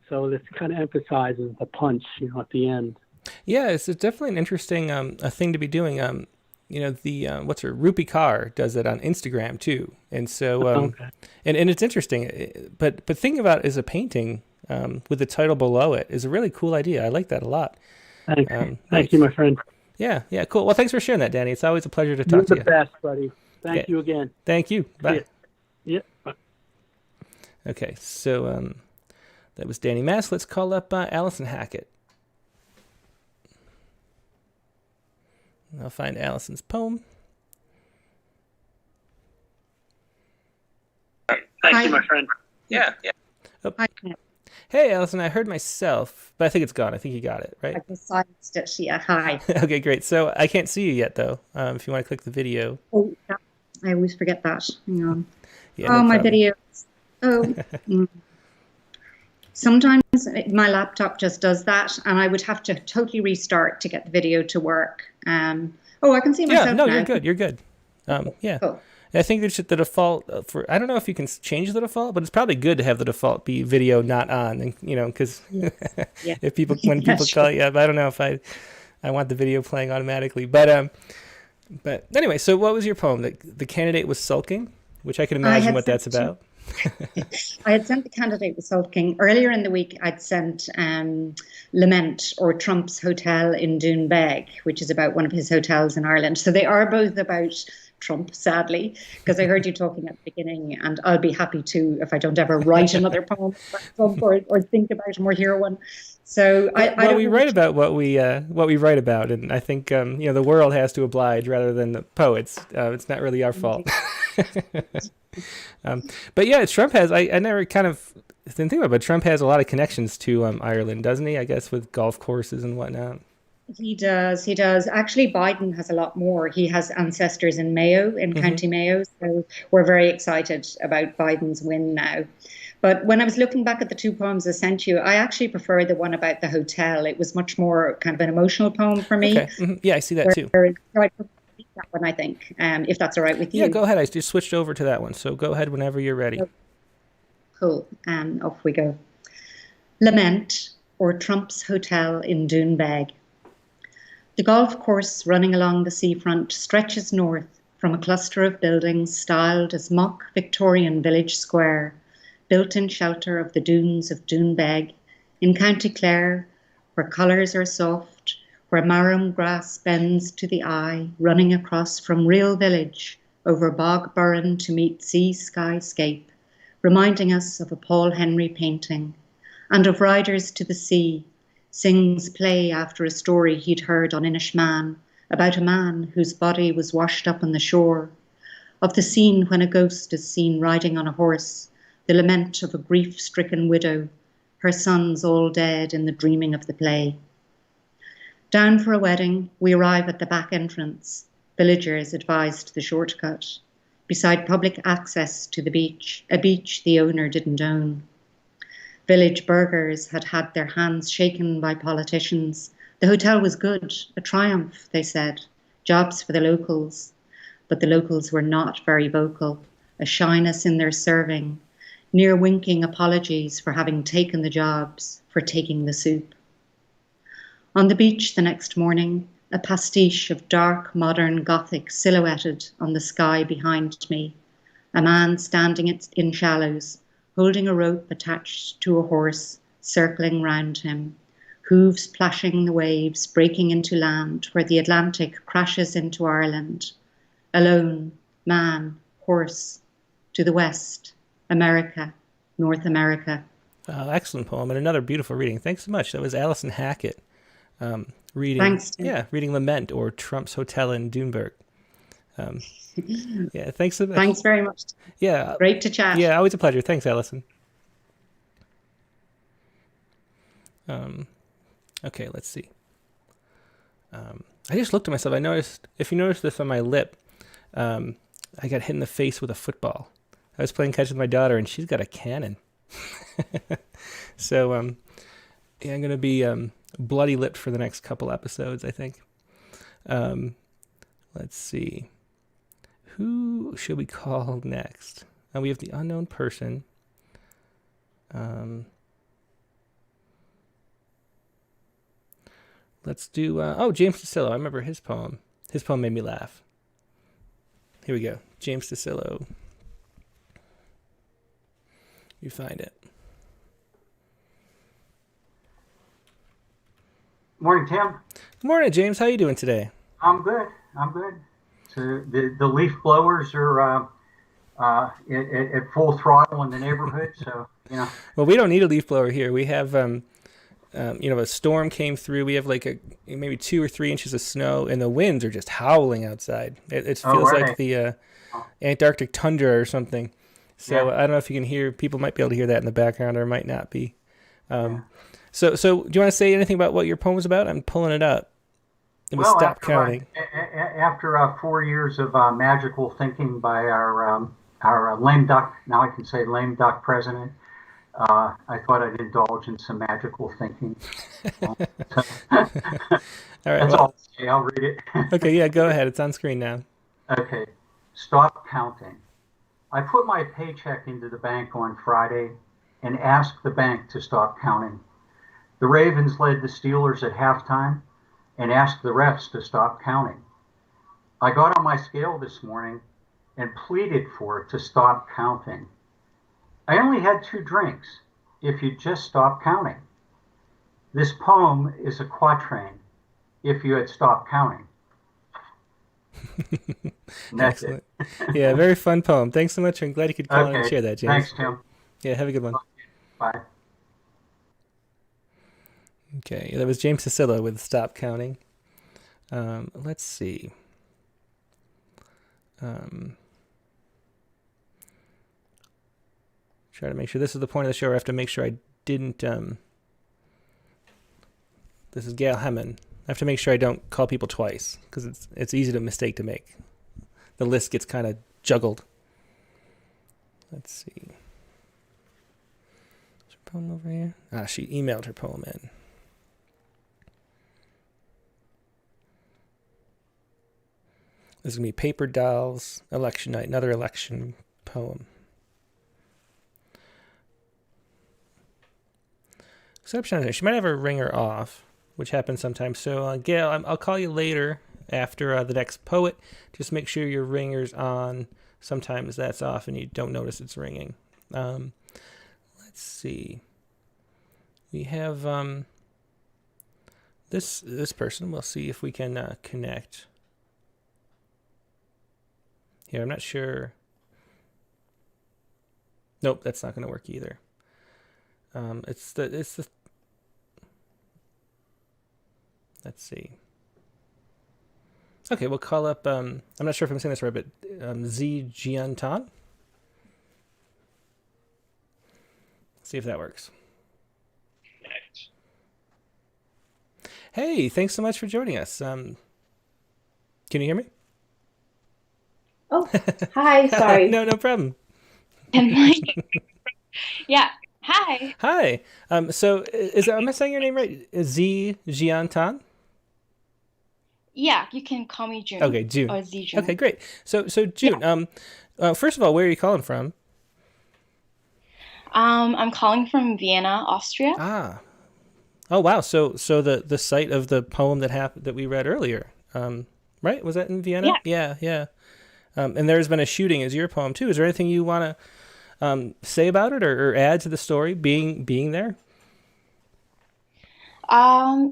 So this kind of emphasizes the punch, at the end. Yeah, it's definitely an interesting a thing to be doing. The Rupi Kaur does it on Instagram too, and so Okay. and it's interesting. But thinking about it as a painting with the title below it is a really cool idea. I like that a lot. Thank you, my friend. Yeah, cool. Well, thanks for sharing that, Danny. It's always a pleasure to You're talk to the you. best, buddy. Thank you again. Thank you. Bye. Yeah. Bye. Okay, so that was Danny Mass. Let's call up Allison Hackett. I'll find Allison's poem. Thank you, my friend. Yeah. Oh. Hi. Hey, Allison, I heard myself, but I think it's gone. I think you got it, right? I just silenced it. Yeah, hi. Okay, great. So I can't see you yet, though. If you want to click the video. Oh, yeah. I always forget that. Hang on. Yeah, no my problem. videos. Oh. Sometimes my laptop just does that, and I would have to totally restart to get the video to work. I can see myself now. You're good. You're good. Yeah. Cool. I think there's the default I don't know if you can change the default, but it's probably good to have the default be video not on, and because Yeah. if people call you up, I don't know if I want the video playing automatically, but anyway. So what was your poem? The candidate was sulking, which I can imagine what that's about. I had sent The Candidate Was Sulking. Earlier in the week, I'd sent Lament, or Trump's Hotel in Doonbeg, which is about one of his hotels in Ireland. So they are both about Trump, sadly, because I heard you talking at the beginning, and I'll be happy to if I don't ever write another poem about Trump or think about him or hear one. So we write about what we write about, and I think the world has to oblige rather than the poets. It's not really our fault. But yeah, Trump has. I never kind of didn't think about it, but Trump has a lot of connections to Ireland, doesn't he? I guess with golf courses and whatnot. He does. Actually, Biden has a lot more. He has ancestors in Mayo, in County Mayo. So we're very excited about Biden's win now. But when I was looking back at the two poems I sent you, I actually prefer the one about the hotel. It was much more kind of an emotional poem for me. Okay. Mm-hmm. Yeah, I see that too. So I prefer that one, I think, if that's all right with you. Yeah, go ahead. I just switched over to that one. So go ahead whenever you're ready. Cool. Off we go. Lament, or Trump's Hotel in Doonbeg. The golf course running along the seafront stretches north from a cluster of buildings styled as mock Victorian village square, built in shelter of the dunes of Doonbeg, in County Clare, where colours are soft, where marram grass bends to the eye, running across from real village over bog burren to meet sea skyscape, reminding us of a Paul Henry painting, and of riders to the sea, sings play after a story he'd heard on Inishmaan about a man whose body was washed up on the shore, of the scene when a ghost is seen riding on a horse, the lament of a grief-stricken widow, her sons all dead in the dreaming of the play. Down for a wedding, we arrive at the back entrance, villagers advised the shortcut, beside public access to the beach, a beach the owner didn't own. Village burghers had had their hands shaken by politicians. The hotel was good, a triumph, they said, jobs for the locals. But the locals were not very vocal, a shyness in their serving, near winking apologies for having taken the jobs, for taking the soup. On the beach the next morning, a pastiche of dark modern Gothic silhouetted on the sky behind me, a man standing in shallows, holding a rope attached to a horse, circling round him, hooves plashing the waves, breaking into land where the Atlantic crashes into Ireland. Alone, man, horse, to the west, America, North America. Excellent poem and another beautiful reading. Thanks so much. That was Allison Hackett reading. Thanks. Yeah, reading Lament, or Trump's Hotel in Doonbeg. Yeah, thanks so much. Thanks very much. Yeah. Great to chat. Yeah, always a pleasure. Thanks, Allison. Okay, let's see. I just looked at myself. I noticed, if you notice this on my lip, I got hit in the face with a football. I was playing catch with my daughter, and she's got a cannon. So, yeah, I'm going to be bloody lipped for the next couple episodes, I think. Let's see. Who should we call next? We have the unknown person. Let's do, James DeCillo. I remember his poem. His poem made me laugh. Here we go. James DeCillo. You find it. Morning, Tim. Good morning, James. How you doing today? I'm good. So the leaf blowers are at full throttle in the neighborhood. So, you know. Well, we don't need a leaf blower here. We have, a storm came through. We have like maybe 2 or 3 inches of snow, and the winds are just howling outside. It feels like the Antarctic tundra or something. So I don't know if you can hear. People might be able to hear that in the background, or might not be. So do you want to say anything about what your poem is about? I'm pulling it up. Stop counting. After 4 years of magical thinking by our lame duck, now I can say lame duck president, I thought I'd indulge in some magical thinking. All right. That's all I'll say. I'll read it. Okay, yeah, go ahead. It's on screen now. Okay. Stop counting. I put my paycheck into the bank on Friday and asked the bank to stop counting. The Ravens led the Steelers at halftime and asked the refs to stop counting. I got on my scale this morning and pleaded for it to stop counting. I only had 2 drinks, if you'd just stop counting. This poem is a quatrain, if you had stopped counting. That's Excellent. Yeah, very fun poem. Thanks so much. I'm glad you could call in and share that, James. Thanks, Tim. Yeah, have a good one. Bye. Okay, that was James DeCillo with Stop Counting. Let's see. Try to make sure. This is the point of the show where I have to make sure I didn't... This is Gail Hemmon. I have to make sure I don't call people twice, because it's easy to mistake to make. The list gets kind of juggled. Let's see. Is her poem over here? She emailed her poem in. This is going to be Paper Dolls, Election Night, another election poem. Exception, she might have her ringer off, which happens sometimes. So, Gail, I'll call you later after the next poet. Just make sure your ringer's on. Sometimes that's off and you don't notice it's ringing. Let's see. We have this person. We'll see if we can connect. Here, I'm not sure. Nope, that's not going to work either. It's the. Let's see. Okay, we'll call up. I'm not sure if I'm saying this right, but Z Giantan. See if that works. Hey, thanks so much for joining us. Can you hear me? Oh, hi. Sorry. No problem. Yeah. Hi. Hi. So, am I saying your name right? Z Giantan? Yeah, you can call me June. Okay, June. Or Z June. Okay, great. So June. Yeah. First of all, where are you calling from? I'm calling from Vienna, Austria. Ah. Oh wow. So the site of the poem that we read earlier. Right? Was that in Vienna? Yeah. And there's been a shooting as your poem too. Is there anything you want to say about it or add to the story being there?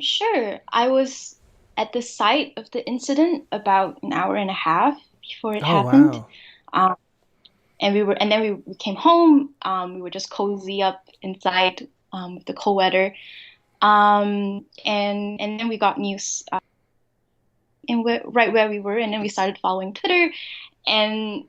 Sure. I was at the site of the incident about an hour and a half before it happened. Wow. And then we came home. We were just cozy up inside with the cold weather. And then we got news right where we were, and then we started following Twitter, and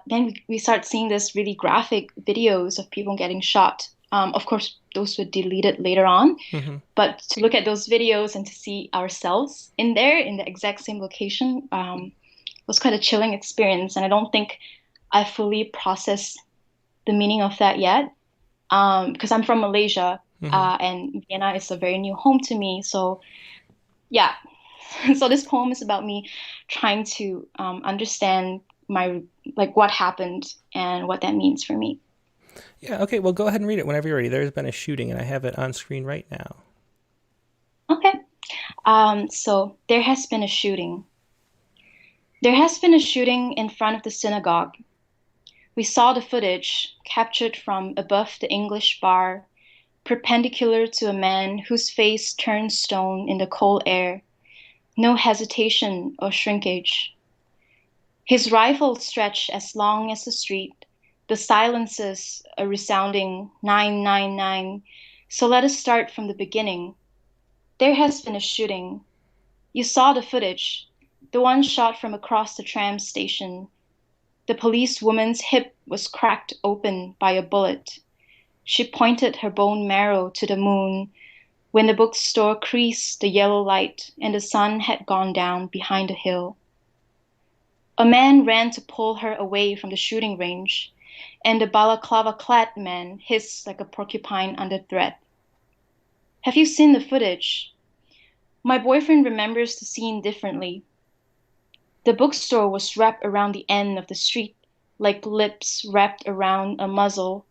then we started seeing this really graphic videos of people getting shot Of course, those were deleted later on. Mm-hmm. But to look at those videos and to see ourselves in there in the exact same location was quite a chilling experience. And I don't think I fully processed the meaning of that yet, because I'm from Malaysia, and Vienna is a very new home to me. So yeah, so this poem is about me trying to understand what happened and what that means for me. Yeah, okay, well, go ahead and read it whenever you're ready. There's been a shooting, and I have it on screen right now. Okay. So there has been a shooting. There has been a shooting in front of the synagogue. We saw the footage captured from above the English bar, perpendicular to a man whose face turned stone in the cold air. No hesitation or shrinkage. His rifle stretched as long as the street, the silences a resounding 999. So let us start from the beginning. There has been a shooting. You saw the footage, the one shot from across the tram station. The policewoman's hip was cracked open by a bullet. She pointed her bone marrow to the moon when the bookstore creased the yellow light and the sun had gone down behind a hill. A man ran to pull her away from the shooting range, and the balaclava-clad man hissed like a porcupine under threat. Have you seen the footage? My boyfriend remembers the scene differently. The bookstore was wrapped around the end of the street, like lips wrapped around a muzzle,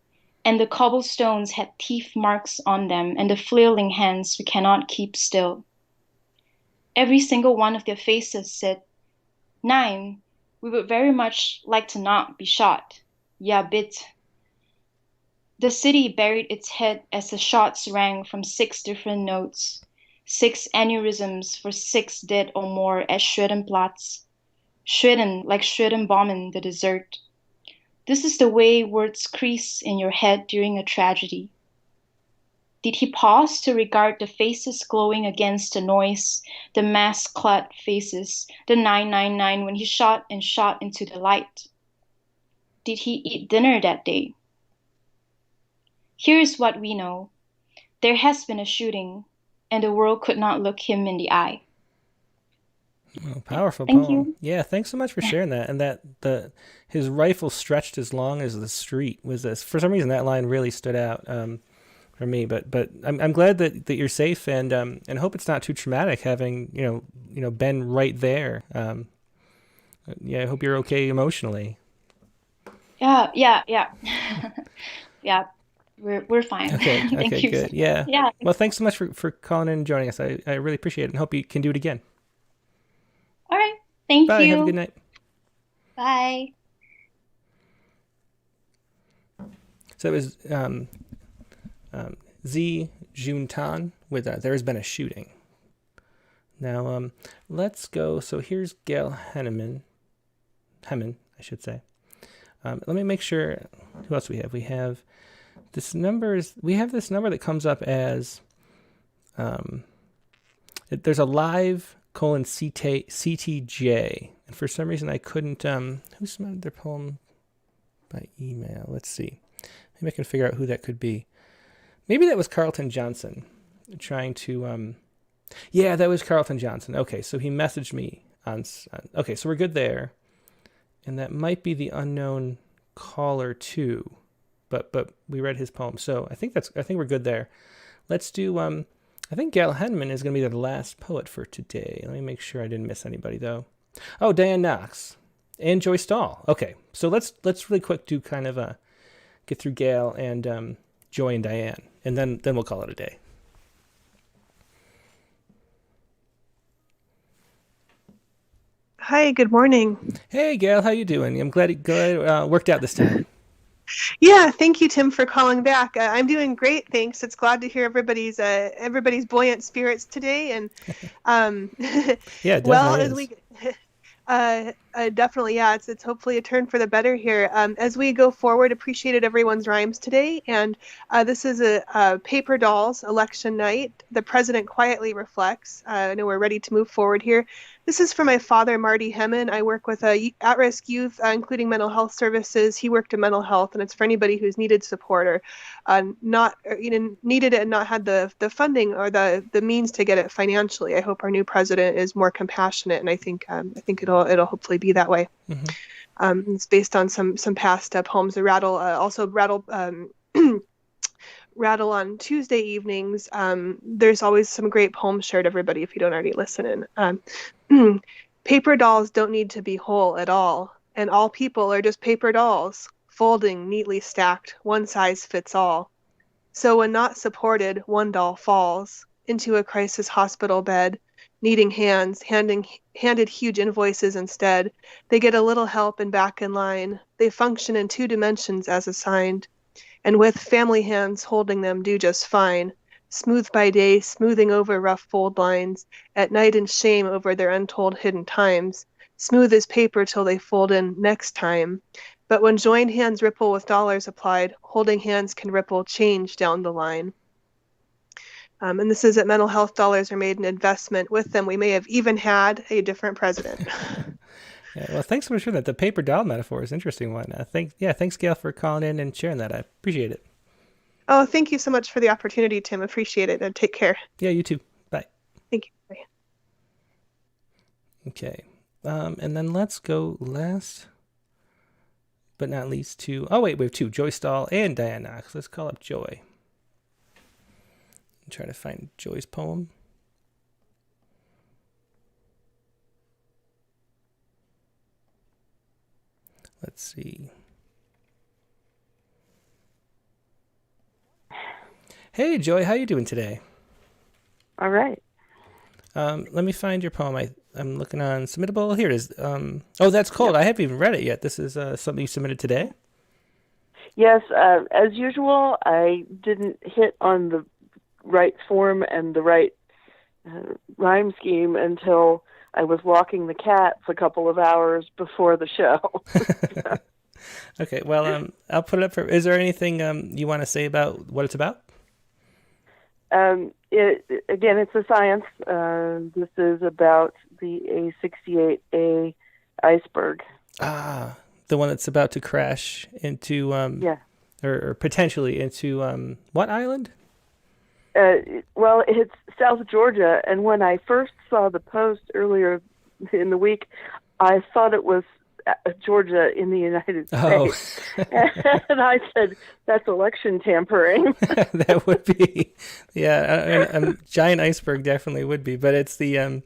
and the cobblestones had teeth marks on them and the flailing hands we cannot keep still. Every single one of their faces said, 9, we would very much like to not be shot. Yeah, bit. The city buried its head as the shots rang from 6 different notes, 6 aneurysms for 6 dead or more at Schwedenplatz. Schweden like Schwedenbomben, the desert. This is the way words crease in your head during a tragedy. Did he pause to regard the faces glowing against the noise, the mask-clad faces, the 999 when he shot and shot into the light? Did he eat dinner that day? Here is what we know. There has been a shooting, and the world could not look him in the eye. Oh, powerful Thank poem. you. Yeah, thanks so much for sharing that. And that his rifle stretched as long as the street was this. For some reason, that line really stood out for me. But I'm glad that you're safe, and hope it's not too traumatic having been right there. Yeah, I hope you're okay emotionally. Yeah. Yeah, we're fine. Okay, Thank okay, you. good. Yeah. Yeah. Well, thanks so much for calling in and joining us. I really appreciate it, and hope you can do it again. All right. Thank Bye. you. Have a good night. Bye. So it was Z Juntan with There Has Been a Shooting. Now, let's go. So here's Gail Henneman, I should say. Let me make sure. Who else we have? We have this number. We have this number that comes up as there's a live :CTJ, and for some reason I couldn't. Who submitted their poem by email? Let's see. Maybe I can figure out who that could be. Maybe that was Carlton Johnson trying to. Yeah, that was Carlton Johnson. Okay, so he messaged me on. Okay, so we're good there, and that might be the unknown caller too, but we read his poem, so I think we're good there. Let's do. I think Gail Henneman is going to be the last poet for today. Let me make sure I didn't miss anybody though. Oh, Diane Knox and Joy Stahl. Okay, so let's really quick do kind of get through Gail and Joy and Diane, and then we'll call it a day. Hi, good morning. Hey, Gail, how you doing? I'm glad it worked out this time. Yeah, thank you, Tim, for calling back. I'm doing great, thanks. It's glad to hear everybody's buoyant spirits today. And yeah, well, is. Definitely, yeah. It's hopefully a turn for the better here. As we go forward, appreciated everyone's rhymes today, and this is a Paper Dolls election night. The president quietly reflects. I know we're ready to move forward here. This is for my father, Marty Hemmen. I work with at-risk youth, including mental health services. He worked in mental health, and it's for anybody who's needed support or needed it and not had the funding or the means to get it financially. I hope our new president is more compassionate, and I think it'll hopefully be that way. Mm-hmm. It's based on some past poems. The Rattle Rattle on Tuesday evenings. There's always some great poems shared, everybody, if you don't already listen in. Paper dolls don't need to be whole at all, and all people are just paper dolls, folding, neatly stacked, one size fits all. So when not supported, one doll falls into a crisis hospital bed, needing hands, handed huge invoices instead. They get a little help and back in line. They function in 2 dimensions as assigned, and with family hands holding them do just fine. Smooth by day, smoothing over rough fold lines, at night in shame over their untold hidden times. Smooth as paper till they fold in next time. But when joined hands ripple with dollars applied, holding hands can ripple change down the line. And this is that mental health dollars are made an investment. With them, we may have even had a different president. Yeah, well, thanks so much for that. The paper doll metaphor is an interesting one. Thanks, Gail, for calling in and sharing that. I appreciate it. Oh, thank you so much for the opportunity, Tim. Appreciate it, and take care. Yeah, you too. Bye. Thank you. Bye. Okay. And then let's go last but not least to... Oh, wait, we have 2. Joy Stahl and Diane Knox. Let's call up Joy. Try to find Joy's poem. Let's see. Hey, Joy, how you doing today? All right. Let me find your poem. I'm looking on Submittable. Here it is. Oh, That's Cold. Yep. I haven't even read it yet. This is something you submitted today? Yes, as usual, I didn't hit on the right form and the right rhyme scheme until I was walking the cats a couple of hours before the show. Okay, well, I'll put it up for... Is there anything you want to say about what it's about? Again, it's a science. This is about the A68A iceberg. Ah, the one that's about to crash into... yeah. Or potentially into... what island? Well, it's South Georgia, and when I first saw the post earlier in the week, I thought it was Georgia in the United States. And I said, that's election tampering. That would be, yeah, a giant iceberg definitely would be, but it's the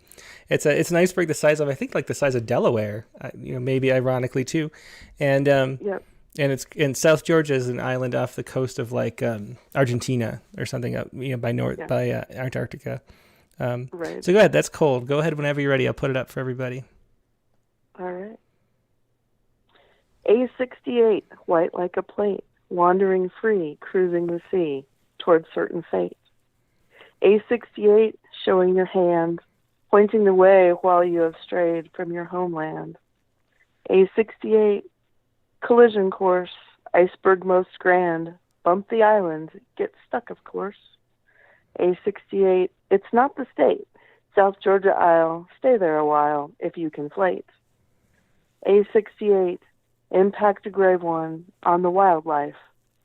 it's an iceberg the size of, I think, like the size of Delaware, maybe ironically too, and yep. And it's in South Georgia is an island off the coast of like Argentina or something up by Antarctica. Right. So go ahead. That's cold. Go ahead whenever you're ready. I'll put it up for everybody. All right. A68, white like a plate, wandering free, cruising the sea toward certain fate. A68, showing your hand, pointing the way while you have strayed from your homeland. A68, collision course, iceberg most grand, bump the island, get stuck of course. A68, it's not the state, South Georgia Isle, stay there a while if you can flate. A68, impact a grave one on the wildlife,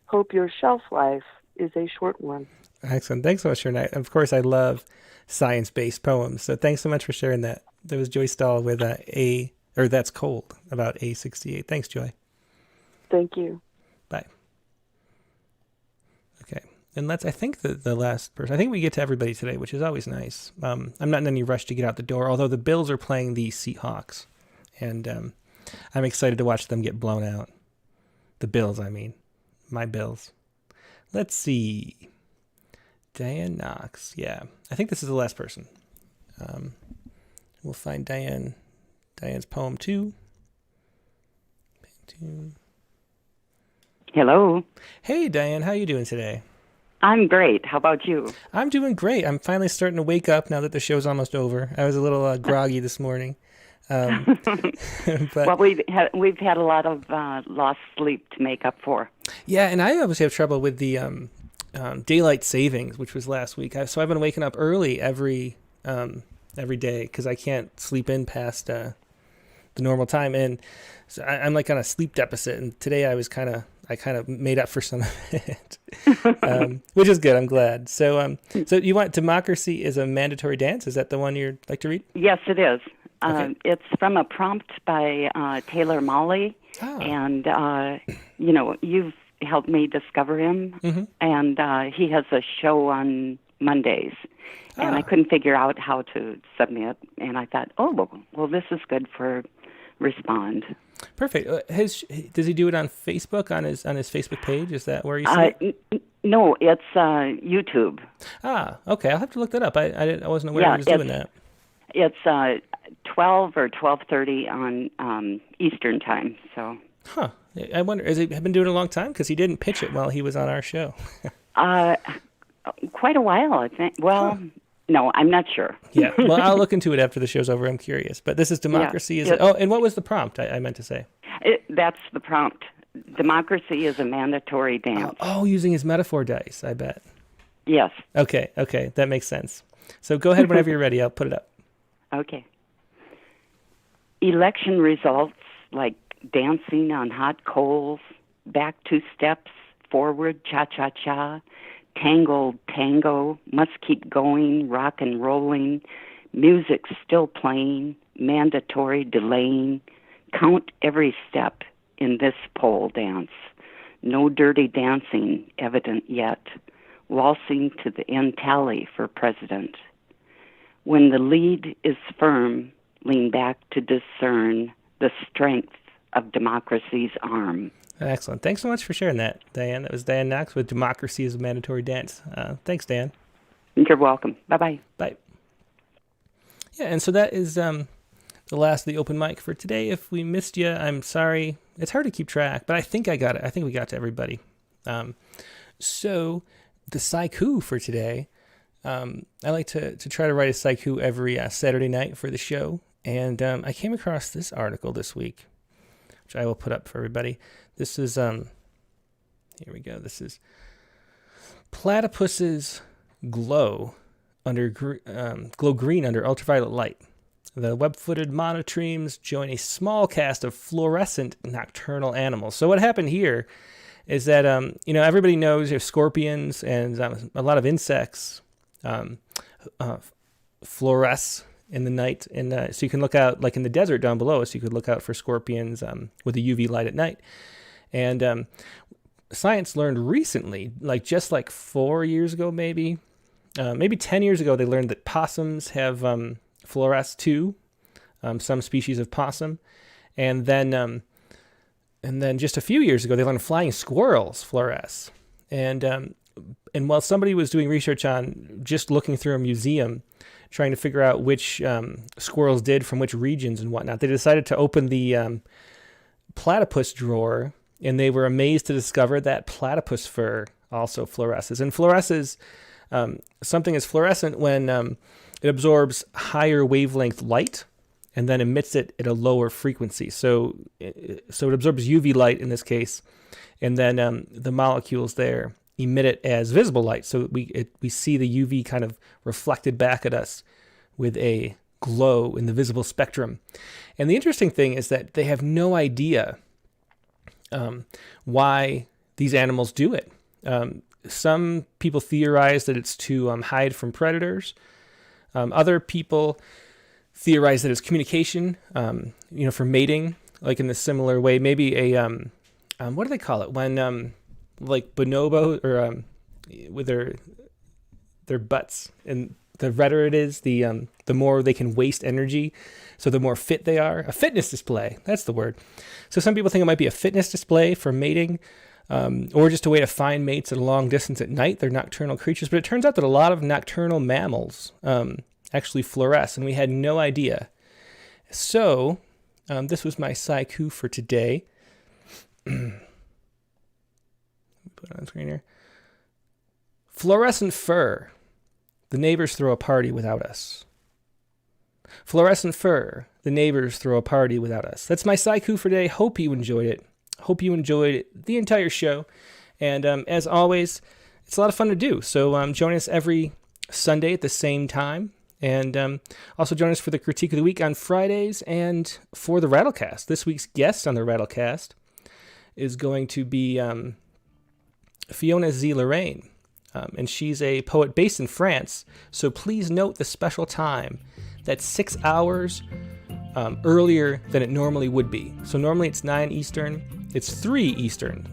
hope your shelf life is a short one. Excellent. Thanks so much for that. Of course, I love science-based poems, so thanks so much for sharing that. There was Joy Stahl with That's Cold about A68. Thanks, Joy. Thank you. Bye. Okay. And I think the last person, I think we get to everybody today, which is always nice. I'm not in any rush to get out the door, although the Bills are playing the Seahawks. And I'm excited to watch them get blown out. The Bills, I mean. My Bills. Let's see. Diane Knox. Yeah. I think this is the last person. We'll find Diane's poem too. Hello. Hey, Diane. How you doing today? I'm great. How about you? I'm doing great. I'm finally starting to wake up now that the show's almost over. I was a little groggy this morning. But, well, we've had a lot of lost sleep to make up for. Yeah, and I always have trouble with the daylight savings, which was last week. So I've been waking up early every day because I can't sleep in past the normal time, and so I'm like on a sleep deficit. And today I kind of made up for some of it, which is good. I'm glad. So you want Democracy is a Mandatory Dance? Is that the one you'd like to read? Yes, it is. Okay. It's from a prompt by Taylor Mawley, and you've helped me discover him, and he has a show on Mondays, and I couldn't figure out how to submit, and I thought, well, this is good for Respond. Perfect. Does he do it on Facebook, on his Facebook page? Is that where you see it? No, it's YouTube. Okay. I'll have to look that up. I wasn't aware he was doing that. It's 12 or 12:30 on Eastern time. So. Huh. I wonder, has he been doing it a long time? Because he didn't pitch it while he was on our show. Quite a while, I think. Well, no, I'm not sure. Yeah. Well, I'll look into it after the show's over. I'm curious. But this is Democracy. And what was the prompt? I meant to say. That's the prompt. Democracy is a mandatory dance. Using his metaphor dice, I bet. Yes. Okay. That makes sense. So go ahead whenever you're ready. I'll put it up. Okay. Election results like dancing on hot coals, back 2 steps, forward cha-cha-cha, tangled tango, must keep going, rock and rolling, music still playing, mandatory delaying, count every step in this pole dance. No dirty dancing evident yet, waltzing to the end tally for president. When the lead is firm, lean back to discern the strength of democracy's arm. Excellent. Thanks so much for sharing that, Diane. That was Diane Knox with Democracy is a Mandatory Dance. Thanks, Dan. You're welcome. Bye-bye. Bye. Yeah, and so that is the last of the open mic for today. If we missed you, I'm sorry. It's hard to keep track, but I think I got it. I think we got to everybody. So the haiku for today, I like to try to write a haiku every Saturday night for the show. And I came across this article this week, which I will put up for everybody. This is, here we go. This is Platypuses glow green under ultraviolet light. The web-footed monotremes join a small cast of fluorescent nocturnal animals. So what happened here is that, everybody knows scorpions and a lot of insects fluoresce in the night. And so you can look out, like in the desert down below us, you could look out for scorpions with a UV light at night. And science learned recently, just 4 years ago, maybe 10 years ago, they learned that possums have fluoresce too, some species of possum. And then just a few years ago, they learned flying squirrels fluoresce. And while somebody was doing research on just looking through a museum, trying to figure out which squirrels did from which regions and whatnot, they decided to open the platypus drawer, and they were amazed to discover that platypus fur also fluoresces. And fluoresces, something is fluorescent when it absorbs higher wavelength light and then emits it at a lower frequency. So it absorbs UV light in this case, and then the molecules there emit it as visible light. So we see the UV kind of reflected back at us with a glow in the visible spectrum. And the interesting thing is that they have no idea why these animals do it. Some people theorize that it's to hide from predators. Other people theorize that it's communication, for mating, like in a similar way. Maybe a, what do they call it? When, like bonobo or with their butts, and the redder it is, the more they can waste energy, so the more fit they are. A fitness display, that's the word. So some people think it might be a fitness display for mating, or just a way to find mates at a long distance at night. They're nocturnal creatures, but it turns out that a lot of nocturnal mammals actually fluoresce, and we had no idea. So this was my haiku for today. Put it on screen here. Fluorescent fur. The neighbors throw a party without us. Fluorescent fur. The neighbors throw a party without us. That's my Saiku for today. Hope you enjoyed it. Hope you enjoyed the entire show. And as always, it's a lot of fun to do. So join us every Sunday at the same time. And also join us for the Critique of the Week on Fridays and for the Rattlecast. This week's guest on the Rattlecast is going to be Fiona Z Lorraine. And she's a poet based in France. So please note the special time. That's 6 hours earlier than it normally would be. So normally it's 9 Eastern. It's 3 Eastern,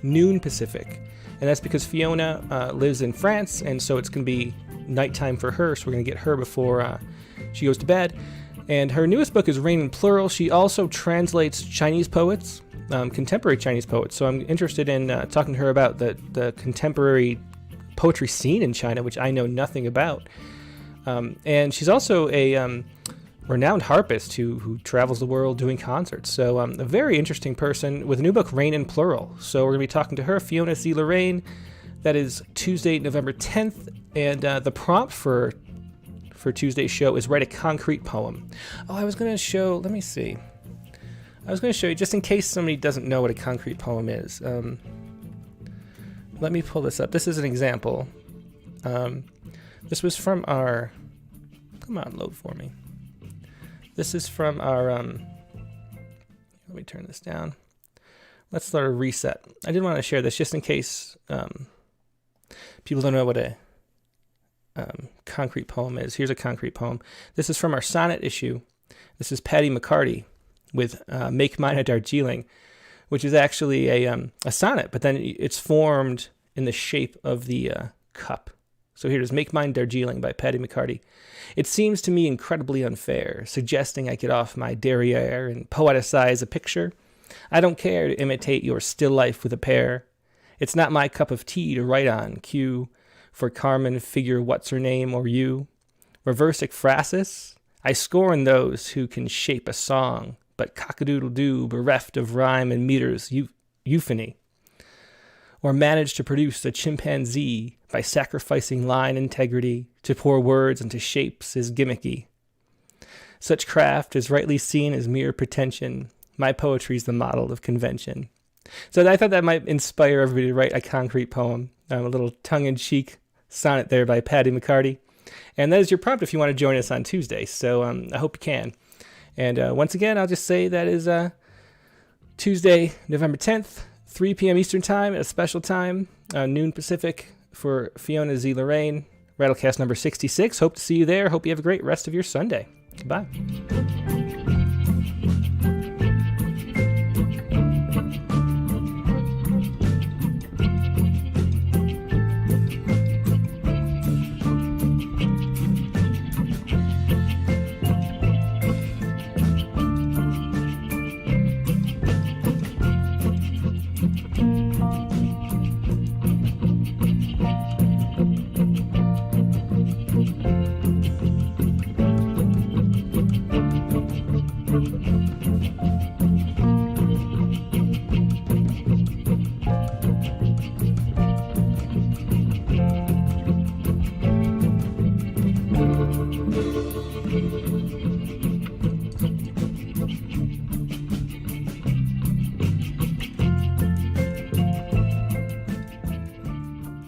noon Pacific. And that's because Fiona lives in France, and so it's going to be nighttime for her, so we're going to get her before she goes to bed. And her newest book is Rain in Plural. She also translates Chinese poets, contemporary Chinese poets. So I'm interested in talking to her about the contemporary poetry scene in China, which I know nothing about. And she's also a renowned harpist who travels the world doing concerts. So a very interesting person with a new book, Rain in Plural. So we're going to be talking to her, Fiona Z Lorraine. That is Tuesday, November 10th. And the prompt for Tuesday's show is write a concrete poem. Oh, I was going to show, let me see. I was going to show you, just in case somebody doesn't know what a concrete poem is. Let me pull this up. This is an example. This was from our, come on, load for me. This is from our, let me turn this down. Let's start a reset. I did want to share this just in case people don't know what a concrete poem is. Here's a concrete poem. This is from our sonnet issue. This is Patty McCarty with Make Mine a Darjeeling, which is actually a sonnet, but then it's formed in the shape of the cup. So here it is, Make Mine Darjeeling by Patty McCarty. It seems to me incredibly unfair, suggesting I get off my derriere and poeticize a picture. I don't care to imitate your still life with a pear. It's not my cup of tea to write on, cue for Carmen, figure what's her name, or you. Reverse ekphrasis? I scorn those who can shape a song, but cock-a-doodle-doo, bereft of rhyme and meter's euphony. Or manage to produce a chimpanzee by sacrificing line integrity to pour words into shapes is gimmicky. Such craft is rightly seen as mere pretension. My poetry's the model of convention. So I thought that might inspire everybody to write a concrete poem, a little tongue-in-cheek sonnet there by Patty McCarty. And that is your prompt if you want to join us on Tuesday. So I hope you can. And once again, I'll just say that is Tuesday, November 10th, 3 p.m. Eastern Time, at a special time, noon Pacific, for Fiona Z Lorraine, Rattlecast number 66. Hope to see you there. Hope you have a great rest of your Sunday. Goodbye.